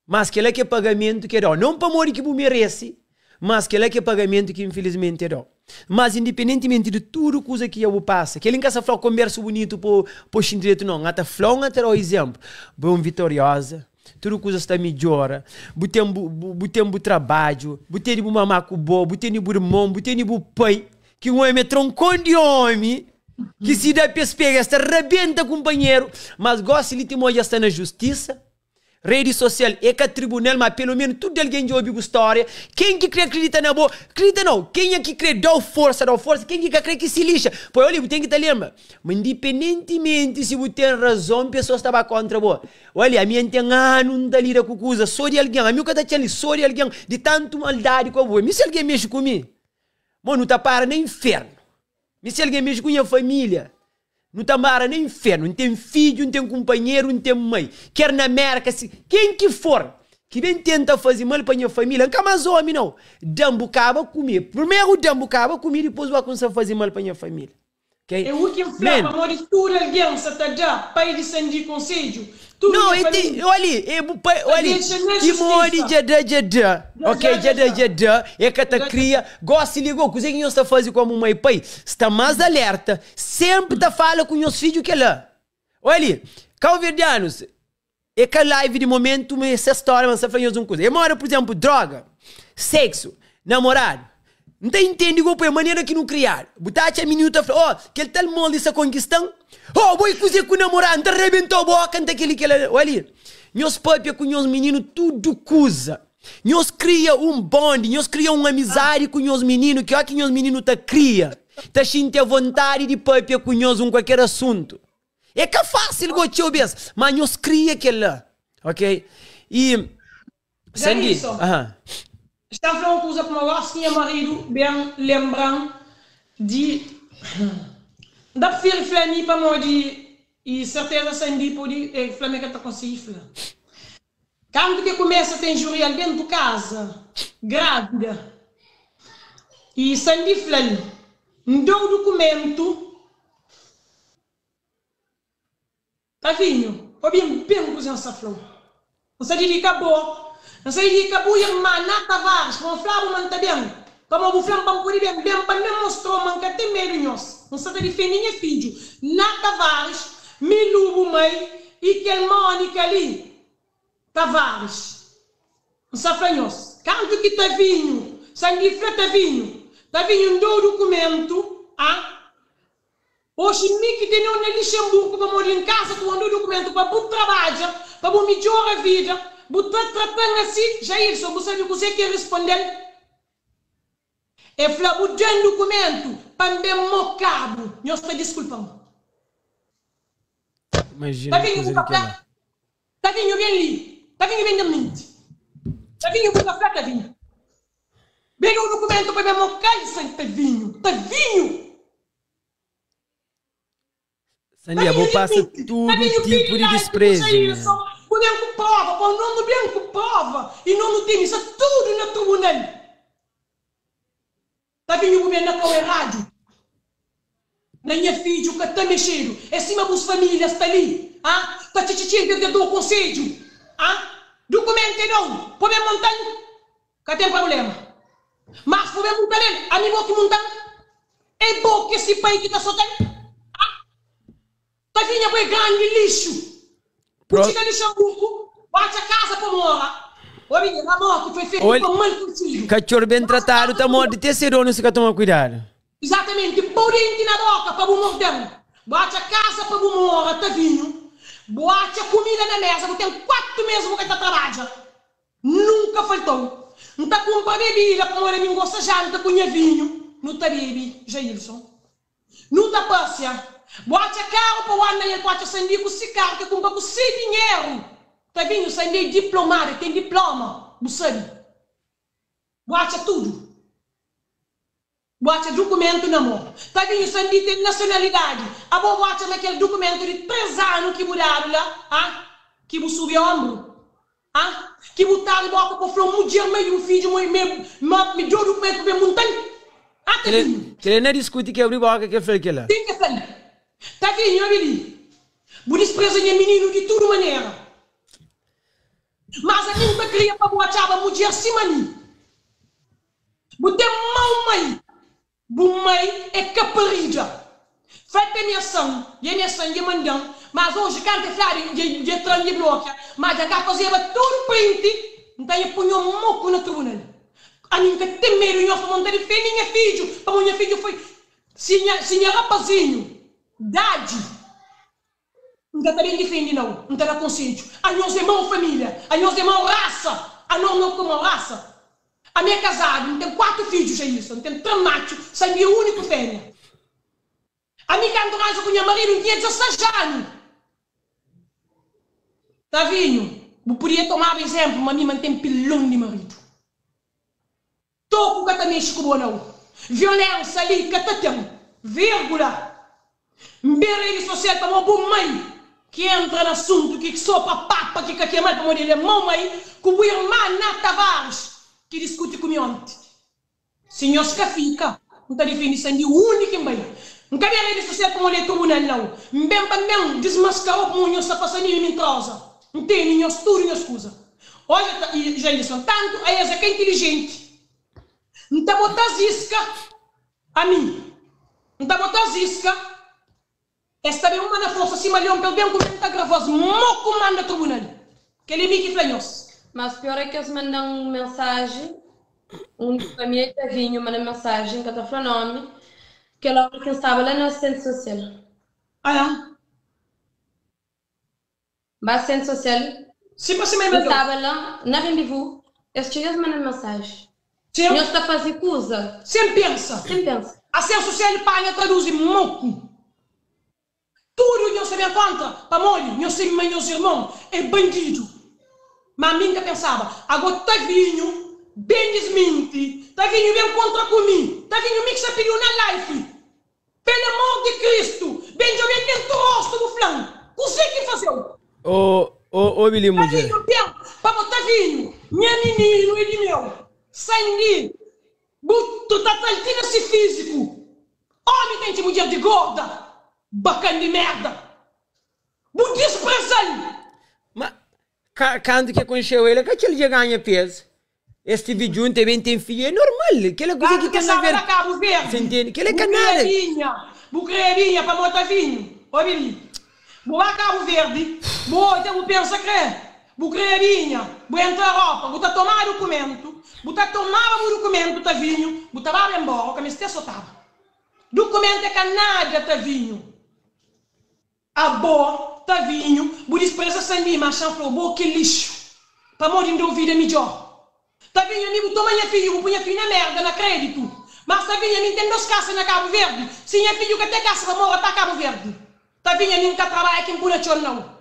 [SPEAKER 2] Mas que é que é pagamento que é dó. Não para morrer que você merece, mas que é que é pagamento que infelizmente é dó. Mas independentemente de tudo coisa que eu passo, que ele nunca se fala conversa bonito por xindireto não, até flão até o exemplo, bom vitoriosa, tudo coisa está melhora, butembo trabalho, butembo mamaco bo, butembo irmão, butembo pai, que um homem é troncão de homem, que se dá pespega, está rebenta companheiro, mas gosta de ter está na justiça. Rede social é que tribunal, mas pelo menos tudo alguém já ouviu a história. Quem que crê acredita na boa? Acredita não. Quem é que crê dá força. Quem que crê que se lixa? Pois olha, tem que te lembrar. Mas independentemente se você tem razão, pessoas estavam contra você. Olha, a minha tem não dá lida com coisa. Sou de alguém. A minha que está ali, sou de alguém. De tanto maldade com você. Mas se alguém mexe comigo, mano, não está para nem inferno. Mas se alguém mexe com minha família, não está para nem inferno, não tem filho, não tem companheiro, não tem mãe. Quer na América, quem que for, que bem tenta fazer mal para a minha família, nunca mais homem não. Dambucava comigo. Primeiro dambucava comigo, depois vai começar a fazer mal para a minha família. Okay?
[SPEAKER 3] É o que inflama, amor, tudo alguém se está já, pai de sangue conselho.
[SPEAKER 2] Não, olha, e mori jada, ok, jada, é que tá cria, gosta de ligar, coisa que está fazendo como mãe e pai, está mais alerta, sempre tá falando com os filhos que lá. Olha, calverdianos, é que a live de momento, essa história, mas está falando uma coisa. Eu moro, por exemplo, droga, sexo, namorado. Não tem entendido a maneira que não criar. Botaste a minuta, que ele tá mal dessa conquistão. Vou cozer com o namorado, arrebentou a boca, aquele que ele... Olha, nós papia com os meninos, tudo coisa. Nós cria um bonde, nós cria uma amizade com os meninos, que olha que os meninos tá cria. Tá sentindo a vontade de papia com nós qualquer assunto. É que é fácil, gostei bem, mas nós cria aquele lá, ok? E...
[SPEAKER 3] Sandy, está falando uma coisa como eu tinha marido, bem lembrando de... Dá para falar mim para morrer e certeza Sandy pode falar que está conseguindo. Quando que começa a ter injúria dentro de casa, grávida, e Sandy fala, não deu documento, tá vindo, ou bem coisa essa flor. Não sei de acabou. Não sei de acabou e mana Tavares, como Flávio manta bem. Como o Flávio para poder bem para me mostrou manca tem medo nós. Não sei de feninha filho. Na Tavares, me lubo mãe e que é Mônica ali. Tavares. Não sei nós. Quando que tá vindo? Sangue tá vindo. Tá vindo um documento, hoje me que tem no Luxemburgo para morar em casa com um documento para o trabalho, para o melhor a vida. Botar tratando assim, Jair, só você quer responder? É falar, o documento, para me mocado, nós está desculpando.
[SPEAKER 2] Imagina.
[SPEAKER 3] Tá vindo o café? Tá vindo bem ali? Tá vindo bem da mente? Tá vindo o café? Tá vindo? Bem o documento para me mocar, isso aí tá vindo. Tá vindo.
[SPEAKER 2] Sandia, vou passar tudo tipo de desprezo.
[SPEAKER 3] Podemos prova, quando não bem com prova, e não tem isso tudo na tribunal. Tá vindo o governo na rádio. Na minha filha, que está mexendo, é cima das famílias, está ali. Está te dentro do conselho. Documento não, podemos montar, que tem problema. Mas podemos montar, amigo que montar, é bom que esse país que está soltando. Tá vindo para grande lixo. Putica de Xambuco, bate a casa para morar. Olha, a morte foi feita por mãe contigo.
[SPEAKER 2] Cachorro bem tratado, tá morto de terceiro, não se quer tomar cuidado.
[SPEAKER 3] Exatamente, porém na boca para o morder. Bate a casa para o morar, tá vindo. Bate a comida na mesa, eu tenho 4 meses que está trabalhando. Nunca faltou. Não está com uma bebida, para morar em gosta janta, com vinho. Não está bebida, Jailson. Não está passeia. Boate a carro para o ano e pode acender com esse carro que compra com seu dinheiro. Tá vindo, acender diplomado, tem diploma, não sabe? Boate tudo. Boate documento na mão. Tá vindo, acender tem nacionalidade. A boa boate naquele documento de 3 anos que mudaram lá, que você subiu o ombro, que botaram de boca para o flow, dia meio filho, me deu documento para montanha.
[SPEAKER 2] Ele não discute que é o boca que foi aquela.
[SPEAKER 3] Tem que fazer. Tá vindo, ali. Vou desprezar menino de toda maneira. Mas a mim não queria para botar para mudar acima ali. Botei mão mãe. Mãe é caparija. Feita minha ação. E a minha ação de mandão. Mas hoje canta flare de trem de bloco. Mas a capa fazia tudo print. Então eu punha um moco na tribunal. A mim que tem medo. Eu falei, não tem minha filho. Para minha filho foi. Sinha rapazinho. Dade. Não está bem defendido, não. Não está consciente. A nós irmãos família. A nós irmãos raça. A nós não como raça. A minha casada, não tem 4 filhos, já isso. Não tem 3 machos. Sangue único fêmea. A minha cantoragem com minha marido não tinha 16 anos. Tá vindo? Eu podia tomar exemplo, mas me mantém pilão de marido. Toco que também escobou, não. Violência ali, que tem. Vírgula. Rede social para uma boa mãe que entra no assunto, que sopa papa, que quer mais para morrer. É mãe com o irmão na Tavares que discute com ontem. Senhor, que fica, não está definindo de único em bem. Não cabe a rede social para morrer tribunal, não. Bem para mim, desmascarou com o senhor, passando em mentrosa. Não tem nenhum estudo, nenhuma escusa. Olha, Jailson, tanto a essa que é inteligente. Não está botando isca a mim. Não está botando isca. Esta bem uma na força acima de pelo bem como está gravando, moco manda tribunal. Que ele me que flanhos.
[SPEAKER 4] Mas pior é que eles mandam mensagem, para mim está vindo, manda mensagem, que está falando nome, que ela que estava lá na assistente social.
[SPEAKER 3] Não?
[SPEAKER 4] Mas assistente social,
[SPEAKER 3] sim, você me mandou.
[SPEAKER 4] estava lá, na rendezvous, eles mandam mensagem.
[SPEAKER 3] Sim.
[SPEAKER 4] Não está fazendo coisa.
[SPEAKER 3] Sempre pensa.
[SPEAKER 4] Sempre pensa.
[SPEAKER 3] Assistente social paga, traduz moco. Tudo que eu sabia contra, para morrer, eu sei meus irmãos, é bandido. Mas a minha pensava, agora está vindo, bem desmente, está vindo bem contra comigo, está vindo me que você pediu na live. Pelo amor de Cristo, bem de alguém dentro do rosto do flanco. O que fazeu?
[SPEAKER 2] Billy Mulher.
[SPEAKER 3] Está vindo bem, para botar vinho, minha menino e de meu, sangue, tu está tentando esse físico. Homem tem que mulher de gorda. Bacana de merda! Vou desprezar!
[SPEAKER 2] Mas, quando que conheceu ele, que ele já ganha peso? Este vídeo também tem filho, é normal. Aquela coisa que tem a ver...
[SPEAKER 3] Cabo Verde!
[SPEAKER 2] Você entende? Que ele é canalha!
[SPEAKER 3] Bucreirinha para botar vinho! Olha ali! Vou a Cabo Verde! Vou pensar que é! Bucreirinha! Vou entrar na Europa! Vou tomar documento! Vou tomar o documento, tá vinho! Vou tomar embora, que me esteja soltado! Documento é canalha, tá vinho! A boa, tá vinho, por despreza sangue, mas falou, boa que lixo, para morrer de ouvir melhor. Tá vinho, amigo, toma minha filha, vou pôr minha filha na merda, na crédito. Mas tá vinho, amigo, tem 2 caças na Cabo Verde. Se minha filha que tem caça para morar, tá Cabo Verde. Tá vinho, amigo, que trabalha aqui em Punachon, não.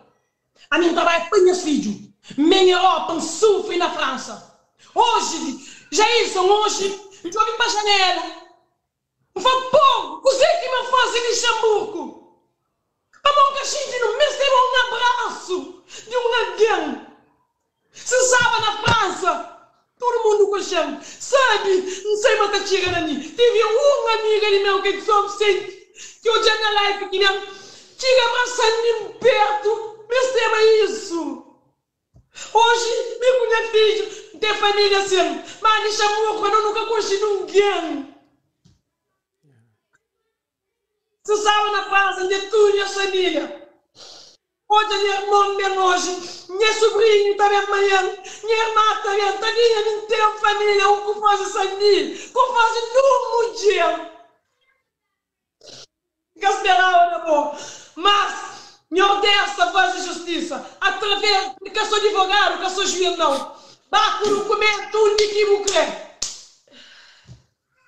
[SPEAKER 3] A minha trabalha com meus filhos. Minha Europa, sofre na França. Hoje, Jailson, hoje, eu vim para a janela. Eu falo, pô, o que me faz em Luxemburgo? Para chão. Sabe? Não sei mais que chega na mim. Tive uma amiga ali meu que só sente que eu já na live que não chega mais perto. Perceba isso. Hoje, minha filha tem família assim. Mas me chamou quando eu nunca gostei de ninguém. Você sabe na casa de tudo e a família. Hoje, minha irmã bem hoje, minha sobrinha também amanhã, minha irmã também, tadinha, não tem família, o que faz essa família, o que faz no dia. Que esperava, na boa. Mas, minha desta faz justiça, através de que eu sou advogado, que eu sou juiz, não. Bacuru comer tudo que eu quero.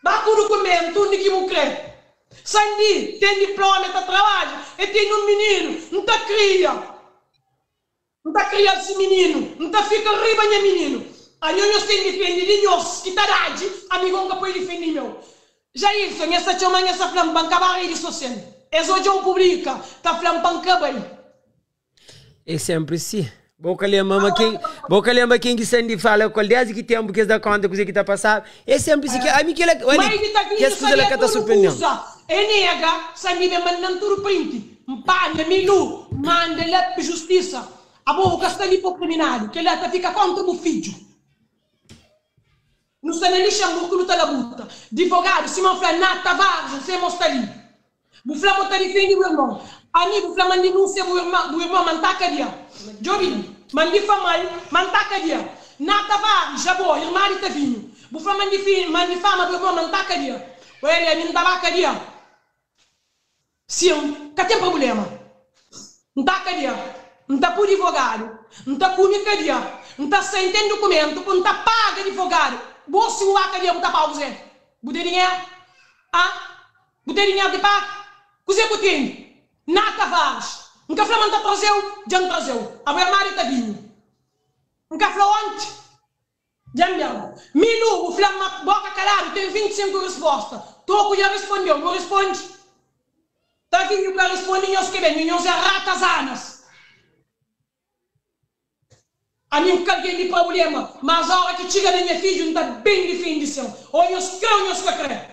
[SPEAKER 3] Bacuru comer tudo que eu quero. Sandy tem diploma, está trabalho, e tem um menino, não está cria. Não está criando esse menino, não está fica riba de menino. A nós tem defendido de nós, que está dado, amigo, nunca pode defender meu. Já isso, essa chama, essa flamba, banca rede social. Essa hoje é publica, está flamba, bem.
[SPEAKER 2] É sempre assim. Boca lembra quem que Sandy fala, qual desde que tempo que está conta, coisa que está passando. É sempre assim. A mim que ela, olha, que as coisas ela está surpreendendo.
[SPEAKER 3] É nega, Sandy me mandando tudo print. Mpanya, milu, manda lá para justiça. A boca está ali para o criminal, que ela fica contra o filho. Não sei nem chamar que não está na buta. Advogado, se não falar nada, Tavares, não sei mostrar ali. O Flamengo está defendendo o irmão. A mim, o Flamengo denuncia o irmão, mantaca dia. Jovem, mandi famai, mantaca dia. Na Tavares, já boa, irmão está vindo. O Flamengo mandi fama do irmão, mantaca dia. Olha, a minha tabaca dia. Sim, que tem problema. Não está cadia. Não está por advogado. Não está por cadia. Não está sem ter documento. Não está paga advogado. Você o cadia, não está para você. Budeirinha? Ah? Budeirinha de pá? Você putinho. Na Tavares. Nunca falou que trazeu, já não trazeu. A minha mãe está vindo. Nunca falou antes. Já não. Minu, o flama boca calado, tem 25 respostas. Toco já respondeu, não responde. Está vindo para responder, nós que vem, nós é ratazanas. A mim carguei de problema, mas a hora que chega na minha filha, não está bem de definição. Ou nós cremos, nós que cremos.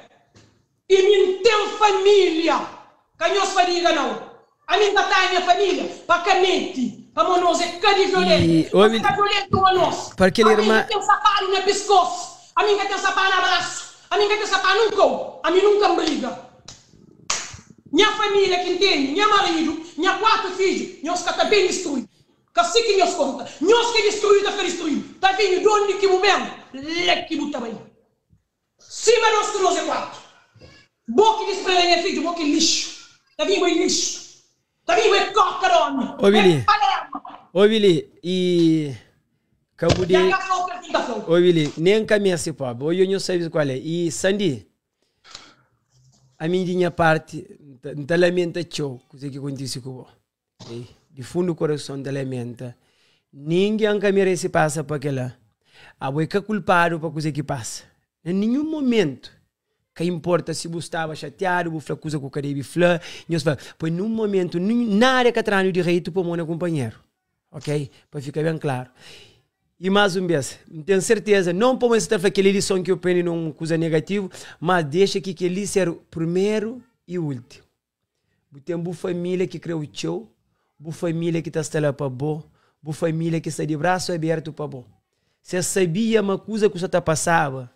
[SPEAKER 3] E mim tem família. Que nós família não. A mim está a minha família, para canete, para nós é que violento. Para violento com nós.
[SPEAKER 2] Porque ele irmã...
[SPEAKER 3] A mim tem sapato no pescoço. A mim tem sapato no braço. A mim tem sapato no corpo. A mim nunca briga. Minha família que tem, meu marido, minha 4 filhos, nós que está bem destruído. Que assim que nós conta. Nós que destruído, está destruído. Está vindo de onde que momento? Leque do tamanho. Cima nós que nós é 4. Boca que despreza minha filha, boca lixo. Está vindo em lixo. Está vindo em cocarone.
[SPEAKER 2] Ô, Billy, e... Acabou de... Ô, Billy, nem caminha se pobre. Hoje eu não sei qual é. E, Sandy, a minha parte, não lamenta o que acontece com você. De fundo do coração, não lamenta. Ninguém caminha se passa para aquela. A você é culpado para coisa que passa. Em nenhum momento. Que importa se você estava chateado, você fala coisa com o caribe, pois num momento, nada que traz o direito para o meu companheiro. Ok? Para ficar bem claro. E mais uma vez, tenho certeza, não podemos estar falando aquela lição que eu penso numa coisa negativa, mas deixa que ele seja o primeiro e o último. Você tem uma família que criou o teu, uma família que está lá para bom, uma família que está de braço aberto para bom. Você sabia uma coisa que você está passando,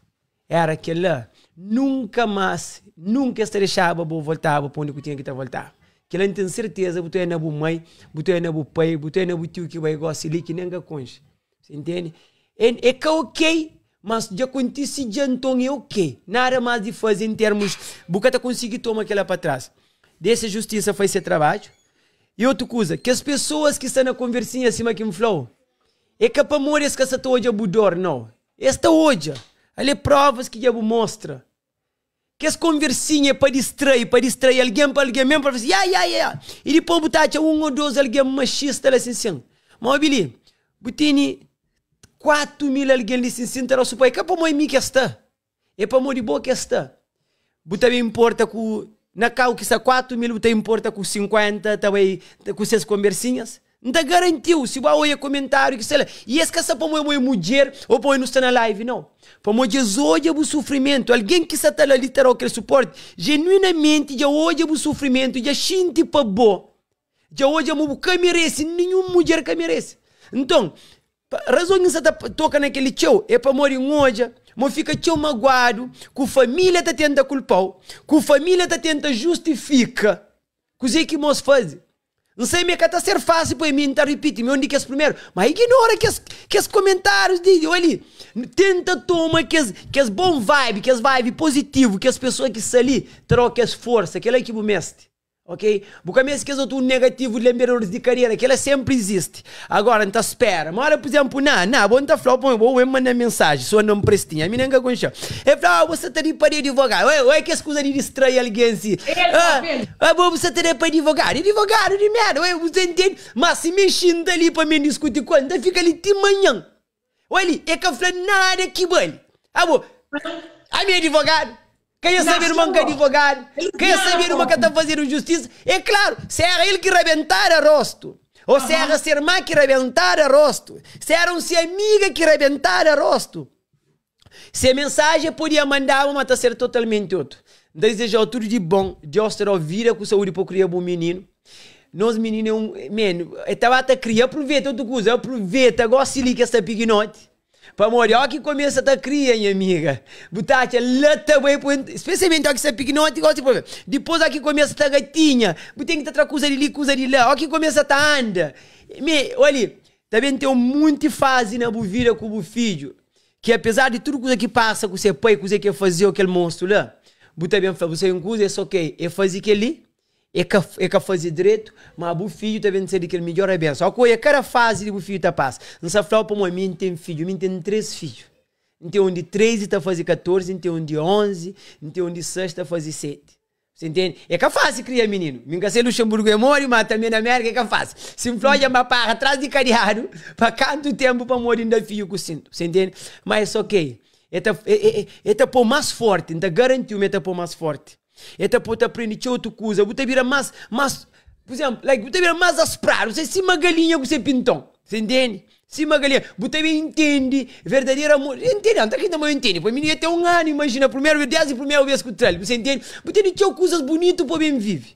[SPEAKER 2] era aquela. Nunca mais, nunca se deixava voltar para onde tinha que estar voltar. Que ela tem certeza, você é na boa mãe, você é na boa pai, você é na boa tio que vai gostar ali, que nem conche. Você entende? É que ok, mas já acontece de então é ok. Nada mais de fazer em termos, você está conseguindo tomar aquela para trás. Dessa justiça faz seu trabalho. E outra coisa, que as pessoas que estão na conversinha acima que me falou, é que para morrer que essa hoje é budor, não. Esta hoje. Ali provas que ele mostra. Que as conversinhas para distrair alguém mesmo para dizer, e depois botar um ou dois alguém machista assim. Mas, Billy, botini 4.000 alguém licenciado para o seu pai, que é para mim que está. É para mim de boa que está. Botar importa com, na cal que está 4.000, botar importa com 50, também com essas conversinhas. Não garantiu, se vai olhar comentário, que sei lá. E esse que essa para uma mulher, ou para não estar na live, não. Para uma olha o sofrimento. Alguém que está ali, terá aquele suporte, genuinamente, já olha o sofrimento, já sente para bom. Já olha o que merece, nenhuma mulher que merece. Então, a razão que você toca naquele show é para morrer hoje, mas fica tão magoado, que a família está tentando culpar, que a família está tentando justificar. Coisa que nós fazemos. Não sei, me está ser fácil para mim estar repetindo, onde que é primeiro, mas ignora que os comentários de olha, tenta tomar que as bom vibe, que as vibe positivo, que as pessoas que estão ali trocam as forças, aquela que o mestre. Ok? Porque mesmo que outro negativo de lembrarmos de carreira, que ela sempre existe. Agora, não espera. Mas olha, por exemplo, não, vou não falar, vou mandar mensagem, só não prestinha. A minha nunca conheceu. É para você ter de para advogar. Ué, que as coisas de distrair alguém assim. Você ter para advogar. Advogado de merda. Ué, você entende? Mas se mexendo ali para me discutir quando, fica ali de manhã. Olha, é que eu falei nada que vale. A minha advogado. Quer saber irmão que é advogado? Quer saber irmão que está fazendo justiça? É claro, se era ele que rebentar a rosto, ou se era ser irmã que rebentar a rosto, se era se amiga que rebentar a rosto, se a mensagem podia mandar, mas está ser totalmente outro. Desejo tudo de bom, Deus terá vida com saúde para criar um menino. Nós meninos, estava a criar, aproveita outra coisa, aproveita, gosta de que essa pequenote. Para morrer, ó que começa a criar, minha amiga. Botate, lata, especialmente ó que você é pequenote, depois ó que começa a gatinha. Tem que estar coisa de ali, coisa de lá. Ó que começa a anda. Olha, também tem muita fase na vida com o filho. Que apesar de tudo coisa que passa com seu pai, coisa que é fazer aquele monstro lá. Você é um coisa, é só que é fazer aquele. É que fazer direito, mas o filho também ser que ele melhor é bem. Só que cada fase do filho está passa. Não se fala para mim, tem filho, eu tenho 3 filhos. Tem um de 13 está a fazer 14, tem um de 11, tem um de 6 está a fazer 7. Você entende? É que fácil criar menino. Me engasei Luxemburgo é mori, mas também na América é que fácil. Se me floja uma parra atrás de cariado, para quanto tempo para morir ainda filho com cinto. Você entende? Mas é ok. É por mais forte, ainda garantiu me por mais forte. Eta pode aprender outra coisa, você vira mais, por exemplo, você vira mais asprado, você se uma galinha com você pintão, você entende? Se uma galinha, você entende verdadeiro amor, entende? Não, que não entende, para mim até um ano, imagina, primeira vez que o tralho, você entende? Você tem coisas bonitas para bem viver,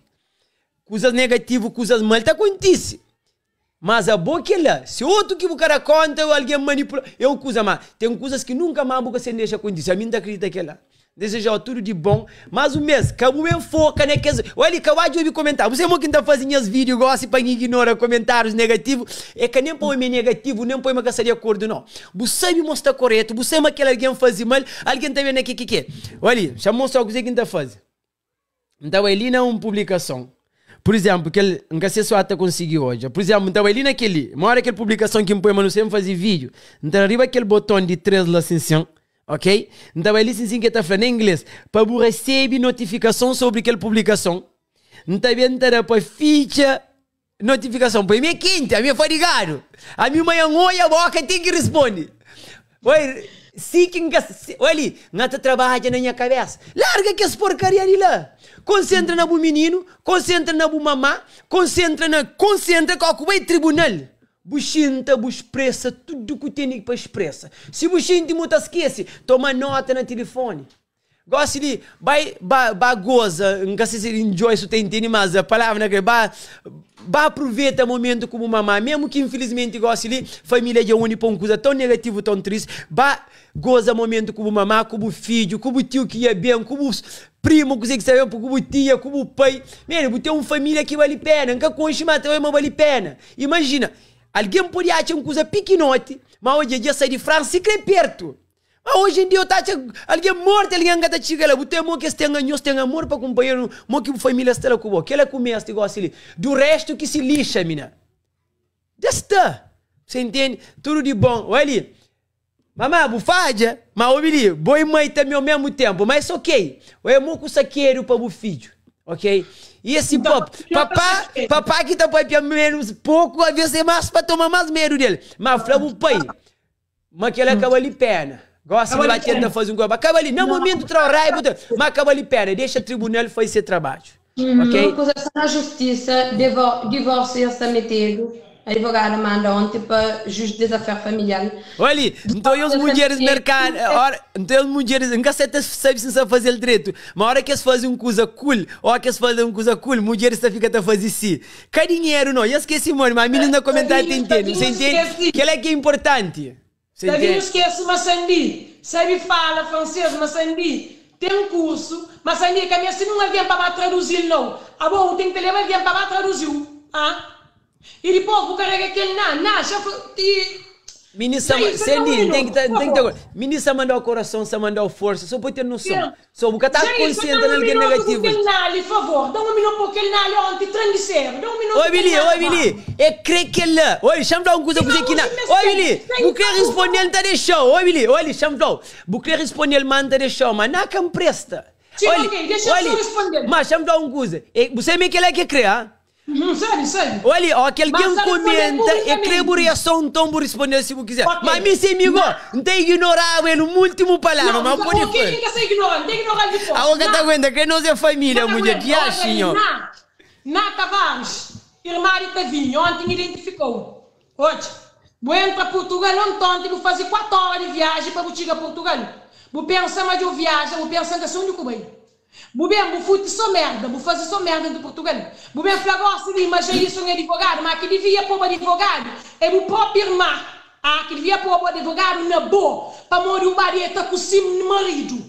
[SPEAKER 2] coisas negativas, coisas mal, tá acontece. Mas a boca é lá, se outro que o cara conta ou alguém manipula, é uma coisa má, tem coisas que nunca mais você deixa acontecer, a mim não acredita que é lá. Desejar tudo de bom, mas o mês, como me foca, né? Olha, acabou de ouvir comentar. Você é que está fazendo os vídeos, gosta para ignorar comentários negativos, é que nem põe me negativo, nem põe uma caça de acordo, não. Você me mostra correto, você é que alguém faz mal, alguém está vendo aqui que. Olha, já mostra o que você está fazendo. Então, ali na uma publicação, por exemplo, que ele não sei se o até conseguiu hoje. Por exemplo, então ali naquele, uma hora aquela publicação que me põe, mas não sei fazer vídeo, então arriba aquele botão de 3 lá assim. Ok? Então ele assim que está falando em inglês para você receber notificação sobre aquela publicação. Então ele está para ficha notificação. Para mim é quinta, a minha foi ligado. A minha mãe olha a boca tem que responder. Olha, olha, não está trabalhando na minha cabeça. Larga que as porcaria de lá. Concentra na bu menino, concentra na bu mamá, concentra com o tribunal. Buxinta, expressa tudo que tem para expressa. Se buxinta muita esquece, toma nota no telefone. Gosta de, vai goza, não sei se enjoy isso tem mas a palavra que vai aproveita o momento como mamãe, mesmo que infelizmente gosta de família de une para uma coisa tão negativa, tão triste, vai goza o momento como mamãe, como filho, como tio que é bem, como primo que sabe, como tia, como pai. Mano, tem uma família que vale a pena, nunca conhece mas também vale a pena. Imagina. Alguém podia achar uma coisa pequenote, mas hoje em dia sai de França e crê perto. Mas hoje em dia eu acho alguém morto, alguém está chegando lá. Você é que tem amor para companheiro, mas que a família está lá com você. Que ela começa negócio ali. Do resto que se lixa, mina. Desta. Você entende? Tudo de bom. Olha ali. Mamãe, bufaja, mas olha, boa mãe também ao mesmo tempo. Mas ok. Eu muito saqueiro para o filho. Ok? E esse papá que tá para menos pouco, às vezes é mais para tomar mais medo dele. Mas fala o pai, mas que ele acaba ali pena. Gosta de bater da fazer um golpe. Acaba ali, no momento traz raiva, mas acaba ali pena. Deixa o tribunal fazer seu trabalho. Ok?
[SPEAKER 4] Acusação na justiça, divórcio está metido. A advogada manda ontem para justo desafio familiar.
[SPEAKER 2] Olha, então as mulheres mercado, então as mulheres nunca sabem se fazer direito, mas a hora que eles fazem uma coisa cool, ou que eles fazem uma coisa cool, mulheres ficam a fazer assim. Que dinheiro não, eu esqueci, mano, mas a menina comentário entende, você entende? Que é importante.
[SPEAKER 3] Sabe, não esquece, mas Sandy, sabe fala francês, mas Sandy, tem um curso, mas Sandy, que a minha não havia para traduzir, não. Ah, bom, tem que levar alguém para traduzir, ah? E depois vou carregar aquele já foi.
[SPEAKER 2] Ministra, Sandy, tem que ministra mandar o coração, se mandar o força, só pode ter noção. Só porque está consciente de alguém negativo.
[SPEAKER 3] Por favor, dá um minuto para aquele nalho ontem, tranquilo. Dá um minuto.
[SPEAKER 2] Oi, Billy, é creio que ele. Oi, chama uma coisa aqui na. Oi, Billy, vou querer responder ele tá de show. Oi, Billy, olha, chama vou querer responder ele manda de show, mas não que presta.
[SPEAKER 3] Olha, deixa eu responder.
[SPEAKER 2] Mas chama uma coisa. Você me que ele quer criar?
[SPEAKER 3] Sério.
[SPEAKER 2] Olha, aquele que comenta e crê reação então por responder se você quiser. Mas meu amigo, não tem que ignorar ele no último palavra, mas pode
[SPEAKER 3] fazer. Quem que você ignora? Tem que ignorar de fora.
[SPEAKER 2] A outra tá aguenta que não é família, mulher, que achinho.
[SPEAKER 3] Na Tavares, irmã de Tavinho, ontem identificou. Hoje, vou entrar para Portugal ontem, vou fazer 4 horas de viagem para chegar a Portugal. Vou pensar mais de uma viagem, vou pensar que sou único bem. Vou fute só merda, vou fazer só merda de Portugal. Vou bem falar assim, mas isso não é advogado, mas que devia pôr advogado é o próprio irmão. Que devia pôr advogado na boa, para morrer o marido com o seu marido.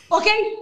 [SPEAKER 3] Ok?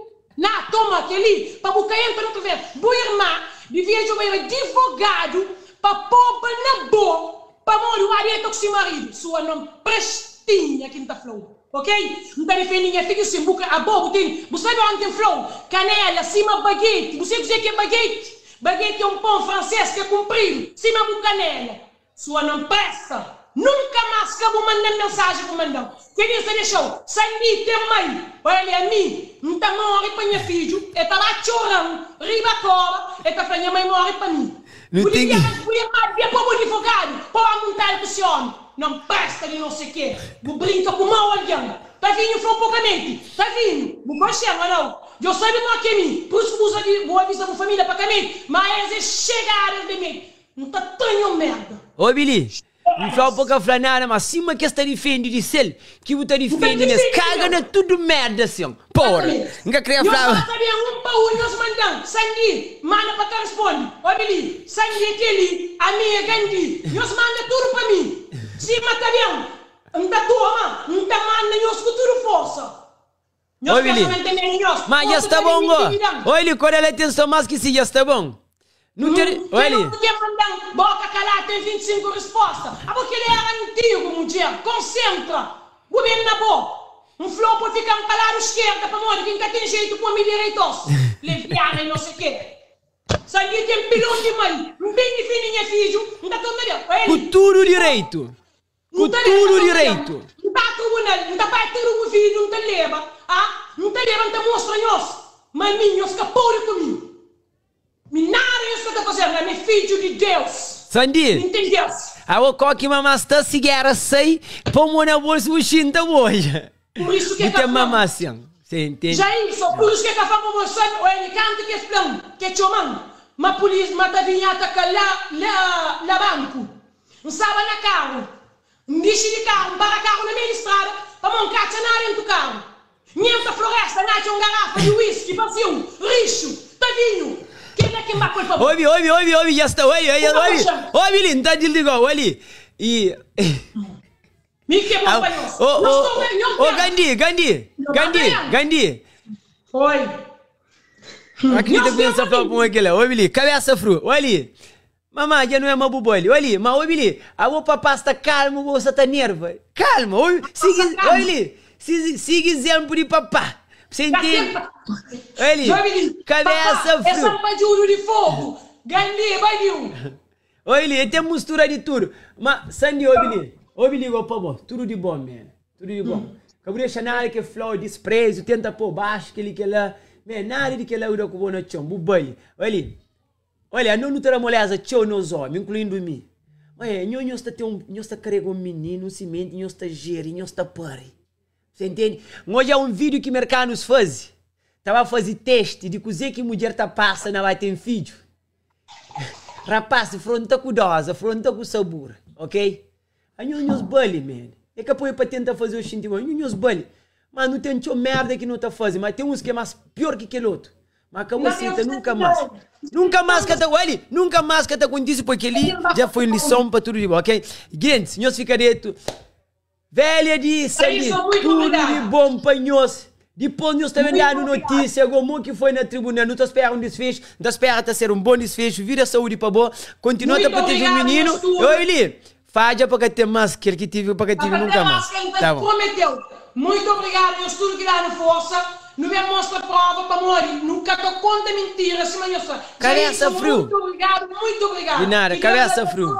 [SPEAKER 3] Toma aquele, para buscar entrar no ver. Boa irmã, devia jogar advogado, para pôr na boa, para morrer o marido com o seu marido. Sua não prestinha que não está falando. Ok? Não está defendendo, fica assim, busca a boa, tem. Você sabe onde tem flow? Canela, cima baguete. Você dizer que é baguete? Baguete é um pão francês que é comprido. Cima do canela. Sua não presta. Nunca mais que eu vou mandar mensagem para mandar. Quem disse deixou? Sandy tem mãe. Olha a mim. Não está morre para minha filho. Está lá chorando. Riba a cobra. Está para minha mãe morre para mim. Não tem que... Mulher para o advogado. Para a montar com esse homem. Não presta de não sei o quê. Vou brincar com mal alguém. Tá vindo francamente. Tá vindo. Não pode ser, não. Eu sei de não que mim. Por isso que vou avisar a família para caminho. Mas eles chegaram de mim. Não tá tão merda.
[SPEAKER 2] Ô, Billy. Não fala um pouco a flanada, mas cima que está defendendo de céu, que você está defendendo, caga na tudo merda, assim. Porra. Nunca queria falar.
[SPEAKER 3] Eu sabia um pau e nós mandamos. Sandy, manda para cá responde. Ô, Billy, Sandy aquele, a minha Gandhi. Nós manda tudo para mim. Sim, mas tá bem. Não tá toma, não tá manda nós com tudo força.
[SPEAKER 2] Oi, Billy. Mas já está bom, ó. Oi, Billy, qual é a atenção mais que se já está bom? Não tem... Olha.
[SPEAKER 3] Não tem mandando boca calada, tem 25 respostas. Porque ele é antigo, mulher. Concentra. Governo na boca. Um flow pode ficar calado esquerda para morrer. Quem tem jeito com a minha direitos. Leviana e não sei o quê. Sangue tem pilão de mãe. Não tem fininha filho. Não tá todo melhor.
[SPEAKER 2] Com tudo direito. Com tudo direito.
[SPEAKER 3] Não tá tribunal. Não tá para ter um filho. Não te leva. Não te leva, não te mostra nós. Mas minhos capôs comigo. Minara isso que eu estou fazendo, é meu filho de Deus.
[SPEAKER 2] Sandy.
[SPEAKER 3] Entendeu?
[SPEAKER 2] A o coque mamasta cigara sei, pomo na bolsa o chinta hoje.
[SPEAKER 3] Por isso que
[SPEAKER 2] é que mamação. Você entende?
[SPEAKER 3] Já isso, por isso que é para você, ele canta que é plano, que é chomando. Mas polícia mata vinhata lá banco. Não sabe na carro. Não deixa de carro, para carro na minha estrada, para montar na área do carro. Minha floresta, nasce uma garrafa de whisky, vazio, rixo, tavinho.
[SPEAKER 2] Oi, já está, oi, Billy, não está desligado, olha. E...
[SPEAKER 3] Me quebrou para nós.
[SPEAKER 2] Gandhi.
[SPEAKER 3] Oi.
[SPEAKER 2] Aqui tem que pensar para um aquele, oi, Billy, cabeça fru, olha. Mamãe, já não é uma bubole, olha, mas oi, Billy, a o papai está calmo, você está nervoso. Calma, oi, siga exemplo de papá. Você entende? Ele, cabeça frio.
[SPEAKER 3] Essa é de ouro de fogo. Ganhei, vai de um.
[SPEAKER 2] Oi, ele tem mistura de tudo. Mas, Sandy, oi, Billy, tudo de bom, man. Tudo de bom. Acabou de deixar nada que flow, desprezo, tenta pôr baixo, aquele que lá. Man, nada de que lá uda com o chão, bubole. Olha, não terá moleza, tchau, nos homens, incluindo mim. Olha, nós está carregando um menino, semente, nós está gere, nós está pare. Você entende? Hoje é um vídeo que o mercado nos faz. Estava a fazer teste de cozer que mulher está passando, vai ter filho. Rapaz, fronta cuidosa, fronta com sabor, ok? A nhunhos bali, man. É que apoio para tentar fazer o xintimão. Nhunhos bali. Mas não tem merda que não tá fazendo. Mas tem uns que é mais pior que aquele outro. Mas acabou assim, nunca mais. Nunca mais que tá, olha, nunca mais que tá acontecendo, porque ali já foi lição para tudo de bom, ok? Gente, senhores fica dentro. Velha de sangue, tudo de bom para nós. Depois nós também dando notícia, como que foi na tribuna, não está esperando um desfecho, não está esperando ser um bom desfecho, vira saúde para boa, continua a proteger o menino. Olha, faja para que ter mais, que ele que tive para que tive nunca mais.
[SPEAKER 3] Tá bom. Prometeu. Muito obrigado, eu estou dando força, não me mostra prova para morrer, nunca tô conta mentira, assim, mas eu sou.
[SPEAKER 2] Cabeça frio.
[SPEAKER 3] Muito obrigado, muito obrigado.
[SPEAKER 2] De nada, cabeça frio.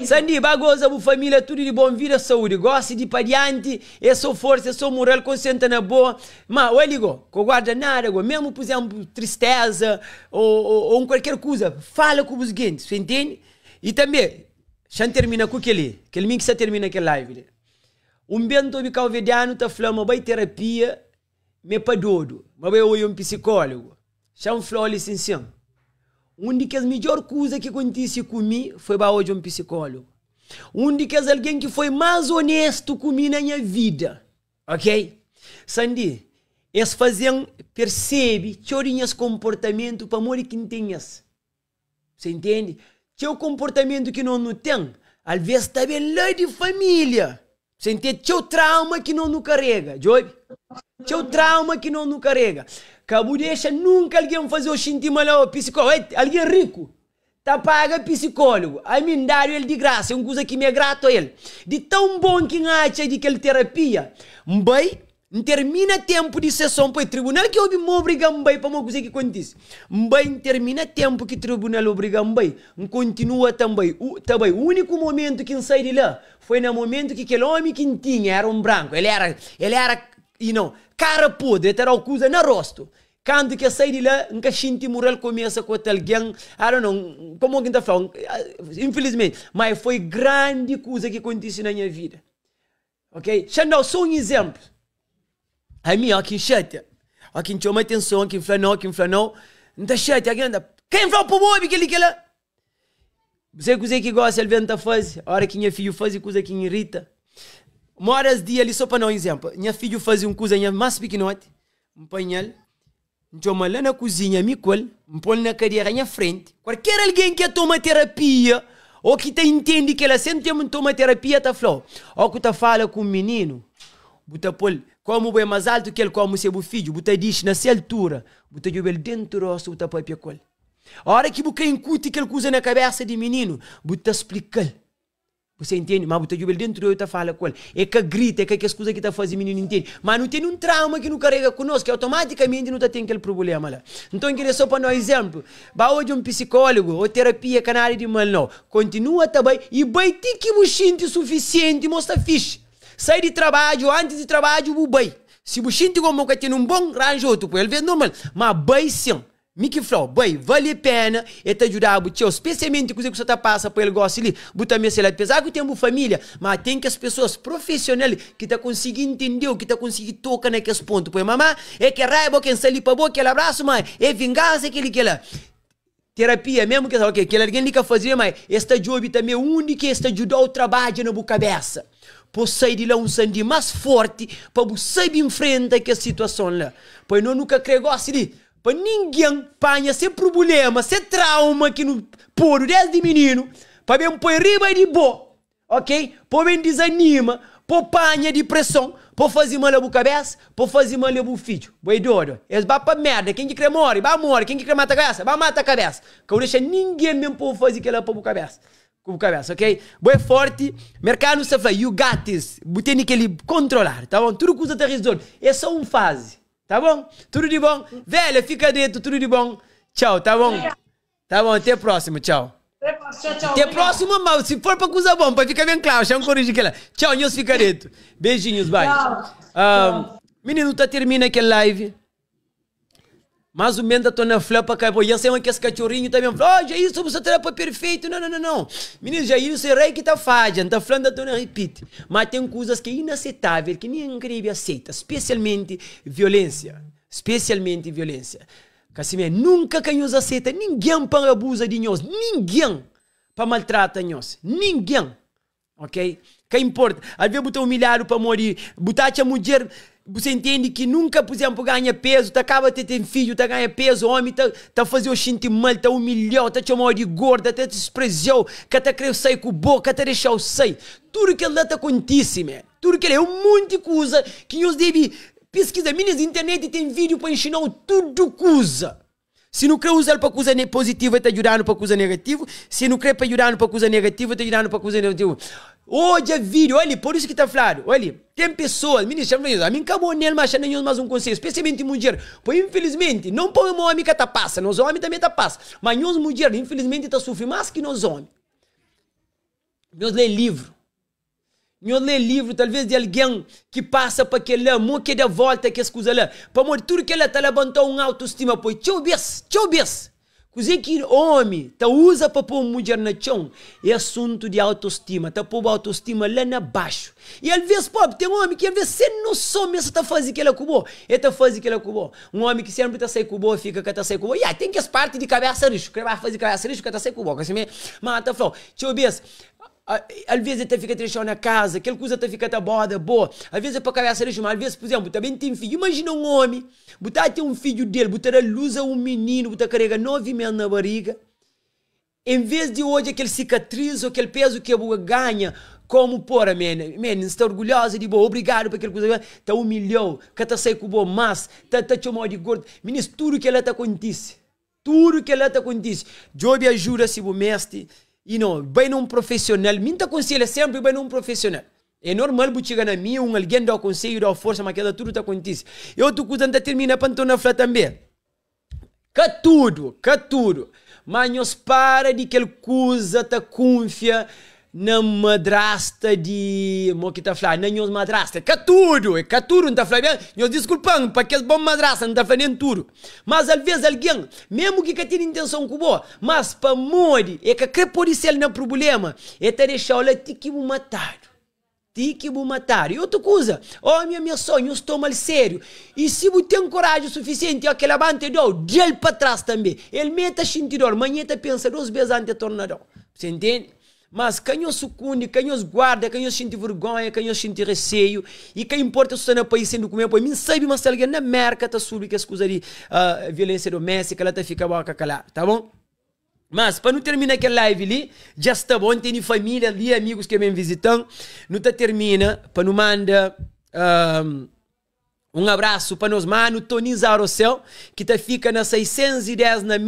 [SPEAKER 2] Sandy, bagoza, bu família, tudo de bom, vida, saúde, goste de para diante, é sua força, é sua moral, concentra na boa. Mas, olha, que guarda nada, mesmo, por exemplo, tristeza ou qualquer coisa, fala com os guintes, você entende? E também, já termina com aquele mix que termina aquele live. Bento de calvediano tá falando, vai terapia, me para dodo, mas vai ouvir psicólogo. Já falou licencião. Das melhores coisas que aconteceu comigo foi para hoje psicólogo. Das alguém que foi mais honesto comigo na minha vida. Ok? Sandy, eles faziam, percebe, chorinhas comportamento para morrer quem tenhas. Você entende? Teu comportamento que não tem, às vezes está bem lá de família. Você entende? Teu trauma que não carrega, Joy? Teu trauma que não carrega. Cabo deixa nunca alguém fazer o xintima lá, o psicólogo. Alguém rico, tá paga psicólogo. A mim dar ele de graça, é uma coisa que me é grato a ele. De tão bom que acha de aquela terapia. Mbai, termina tempo de sessão para o tribunal que me obriga mbai para uma coisa que acontece. Mbai, termina tempo que o tribunal obriga mbai. Continua também. O único momento que sai de lá foi no momento que aquele homem que tinha era branco. Ele era cara podre, ele era coisa na rosto. Quando que sai de lá, nunca senti moral começa com alguém, I don't know, como alguém está falando, infelizmente, mas foi grande coisa que aconteceu na minha vida. Ok? Já não, só um exemplo. A mim, aqui chata, aqui chama atenção, aqui flanou, não está chata, aqui anda, quem vai para o bobo, aquele lá? Você coisa que gosta, ele vem fazer, a hora que minha filho faz coisa que me irrita. Moras dia ali, só para dar um exemplo, minha filho faz uma coisa mais pequenote, painel, chama lá na cozinha, me põe na cadeira na frente. Qualquer alguém que toma terapia, ou que entende que ela sempre toma terapia, está falando, ou que fala com o menino, buta pôr, como é mais alto que ele, como seu filho, buta diz nessa altura, buta ele dentro do rosto, buta para a a hora que você incute aquela coisa na cabeça de menino, buta explicar. Você entende? Mas você ele dentro de eu fala com ele. É que grita, é que as coisas que está fazendo menino entende. Mas não tem um trauma que não carrega conosco, que automaticamente não tem aquele problema lá. Então, eu queria só para dar um exemplo. Vai hoje psicólogo, ou terapia canário de mal, não. Continua também e vai ter que você suficiente, mostra fixe. Sai de trabalho, antes de trabalho, vai. Se você como que tem bom ranjo, outro, ele vê normal. Mas vai sim. Mickey Flow, boy, vale a pena e te ajudar a butir, especialmente quando você está passando por ele gosta ali, buta minha celular, apesar que tem uma família, mas tem que as pessoas profissionais que tá conseguindo entender, que tá conseguindo tocar naqueles pontos, pois mamãe, é que raiva, quem sai para boca, aquele abraço, mas é vingança, aquele que ela terapia, mesmo que okay, que alguém que fazer, mas esta job também é única que está ajudar o trabalho na boa cabeça. Por sair de lá um sangue mais forte, para você enfrentar aquela situação lá. Pois não nunca creio assim, para ninguém panha sem problema, sem trauma que não pôr desde menino, para bem pôr riba de boa, ok? Para bem desanima, para panha depressão, para fazer mal a boa cabeça, para fazer mal a boa filho. Boi doido, eles vão para merda, quem que quer morrer, vai morrer, quem que quer matar a cabeça, vai matar a cabeça. Que eu deixo ninguém mesmo para fazer aquela para a boa cabeça. Com a cabeça, ok? Boi forte, mercado está falando, you got this, tem que ele controlar, tá bom? Tudo que você está resolvendo, é só uma fase. Tá bom? Tudo de bom? Velha, fica dentro, tudo de bom. Tchau, tá bom? Tá bom, até a próxima, tchau. Até a próxima, mas se for pra coisa bom, pra ficar bem claro, já corrigir aquela. Tchau, Nils, fica dentro. Beijinhos, bye. Menino, tá termina aquele live. Mas o menos tô na flapa, cara, e sei que esse cachorrinho também falou, já isso, você terá para perfeito, não. Menino, já isso é rei que tá fazendo, tá falando, tô na repeat. Mas tem coisas que é inaceitável, que ninguém aceita, especialmente violência. Assim, nunca que nós aceita ninguém para abusa de nós, ninguém para maltrata nós, ninguém, ok? Que importa, às vezes botar humilhado para morrer, botar a mulher, você entende que nunca, por exemplo, ganha peso, tá acaba de ter filho, tá ganha peso, homem tá fazendo o sentir mal, tá humilhou, tá chamando de gorda, tá desprezou, que tá querendo sair com boca, tá deixando sair, tudo que ele tá acontece, man. Tudo que ele é um monte de coisa que nós devemos pesquisar. Minas internet tem vídeo para ensinar tudo coisa. Se não quer usar para coisa positiva, está ajudando para coisa negativa. Se não quer para ajudar para coisa negativa, está ajudando para coisa negativa. Hoje é vídeo, olha, por isso que está falando. Olha, tem pessoas, meninas, a mim acabou nele, mas não mais um conselho, especialmente mulher. Pois infelizmente, não põe um homem que está passa, nós homens também está passa. Mas nós mulheres, infelizmente, está sofrendo mais que nós homens. Nós lê livro. Eu leio livro, talvez, de alguém que passa para aquele amor que dá volta, que as coisas lá. Para morrer tudo que ela está levantando uma autoestima, pois, tchau, bes. Coisa que homem tá usa para pôr mulher na chão é assunto de autoestima, tá pôr a autoestima lá na baixo. E às vezes, pobre, tem um homem que às vezes sem noção mesmo tá fazendo que ela cubou. Ele tá fazendo que ela cubou. Um homem que sempre tá sem cubou, fica que tá sem cubou. E tem que as partes de cabeça risco, que vai fazer cabeça risco, que tá sem cubou. Assim mesmo, mas tá falando, tchau, bes. Às vezes até fica trechão na casa, aquela coisa até fica boa, às vezes é para cabeça, mas às vezes, por exemplo, também tem filho. Imagina um homem, botar até um filho dele, botar a luz a um menino, botar carrega 9 meses na barriga, em vez de hoje aquele cicatriz ou aquele peso que a boa ganha, como porra, man, está orgulhosa de boa, obrigado por aquela coisa, tá humilhou, que tá saindo com boa, mas tá chamando de gordo, meninas, tudo que ela tá acontece, Job ajuda se o mestre. E não, vai num profissional, minha aconselha sempre vai num profissional. É normal você chegar na minha, alguém dá o conselho, dá a força, mas aquela tudo está acontecendo. E outra coisa ainda termina para então falar também. Que tudo. Mas nós para de aquela coisa, tá confia na madrasta de... Mo que tá falando, na madrasta. Que tudo, não tá falando. Nós desculpamos, para aquele bom madrasta, não tá falando tudo. Mas às vezes alguém, mesmo que tenha intenção com boa, mas para morrer, é que quer pôr isso no problema, é te deixar ela te matar. E outra coisa, minha sonho, eu estou mal sério. E se você tem coragem suficiente, aquela banda dele para trás também. Ele mete a cinturão, amanhã te pensa 2 vezes antes de tornar. Você entende? Mas quem nos sucunde, quem nos guarda, quem nos sente vergonha, quem nos sente receio, e quem importa se no país sendo comer, pois me sabe, mas se alguém na merca está sobre que as coisas de violência doméstica, ela está fica boca calada, tá bom? Mas, para não terminar aquela live ali, já está bom, tem família ali, amigos que vêm visitando, não está termina, para não manda um abraço para nós, mano, Toninho Zarocel, que fica na 610 na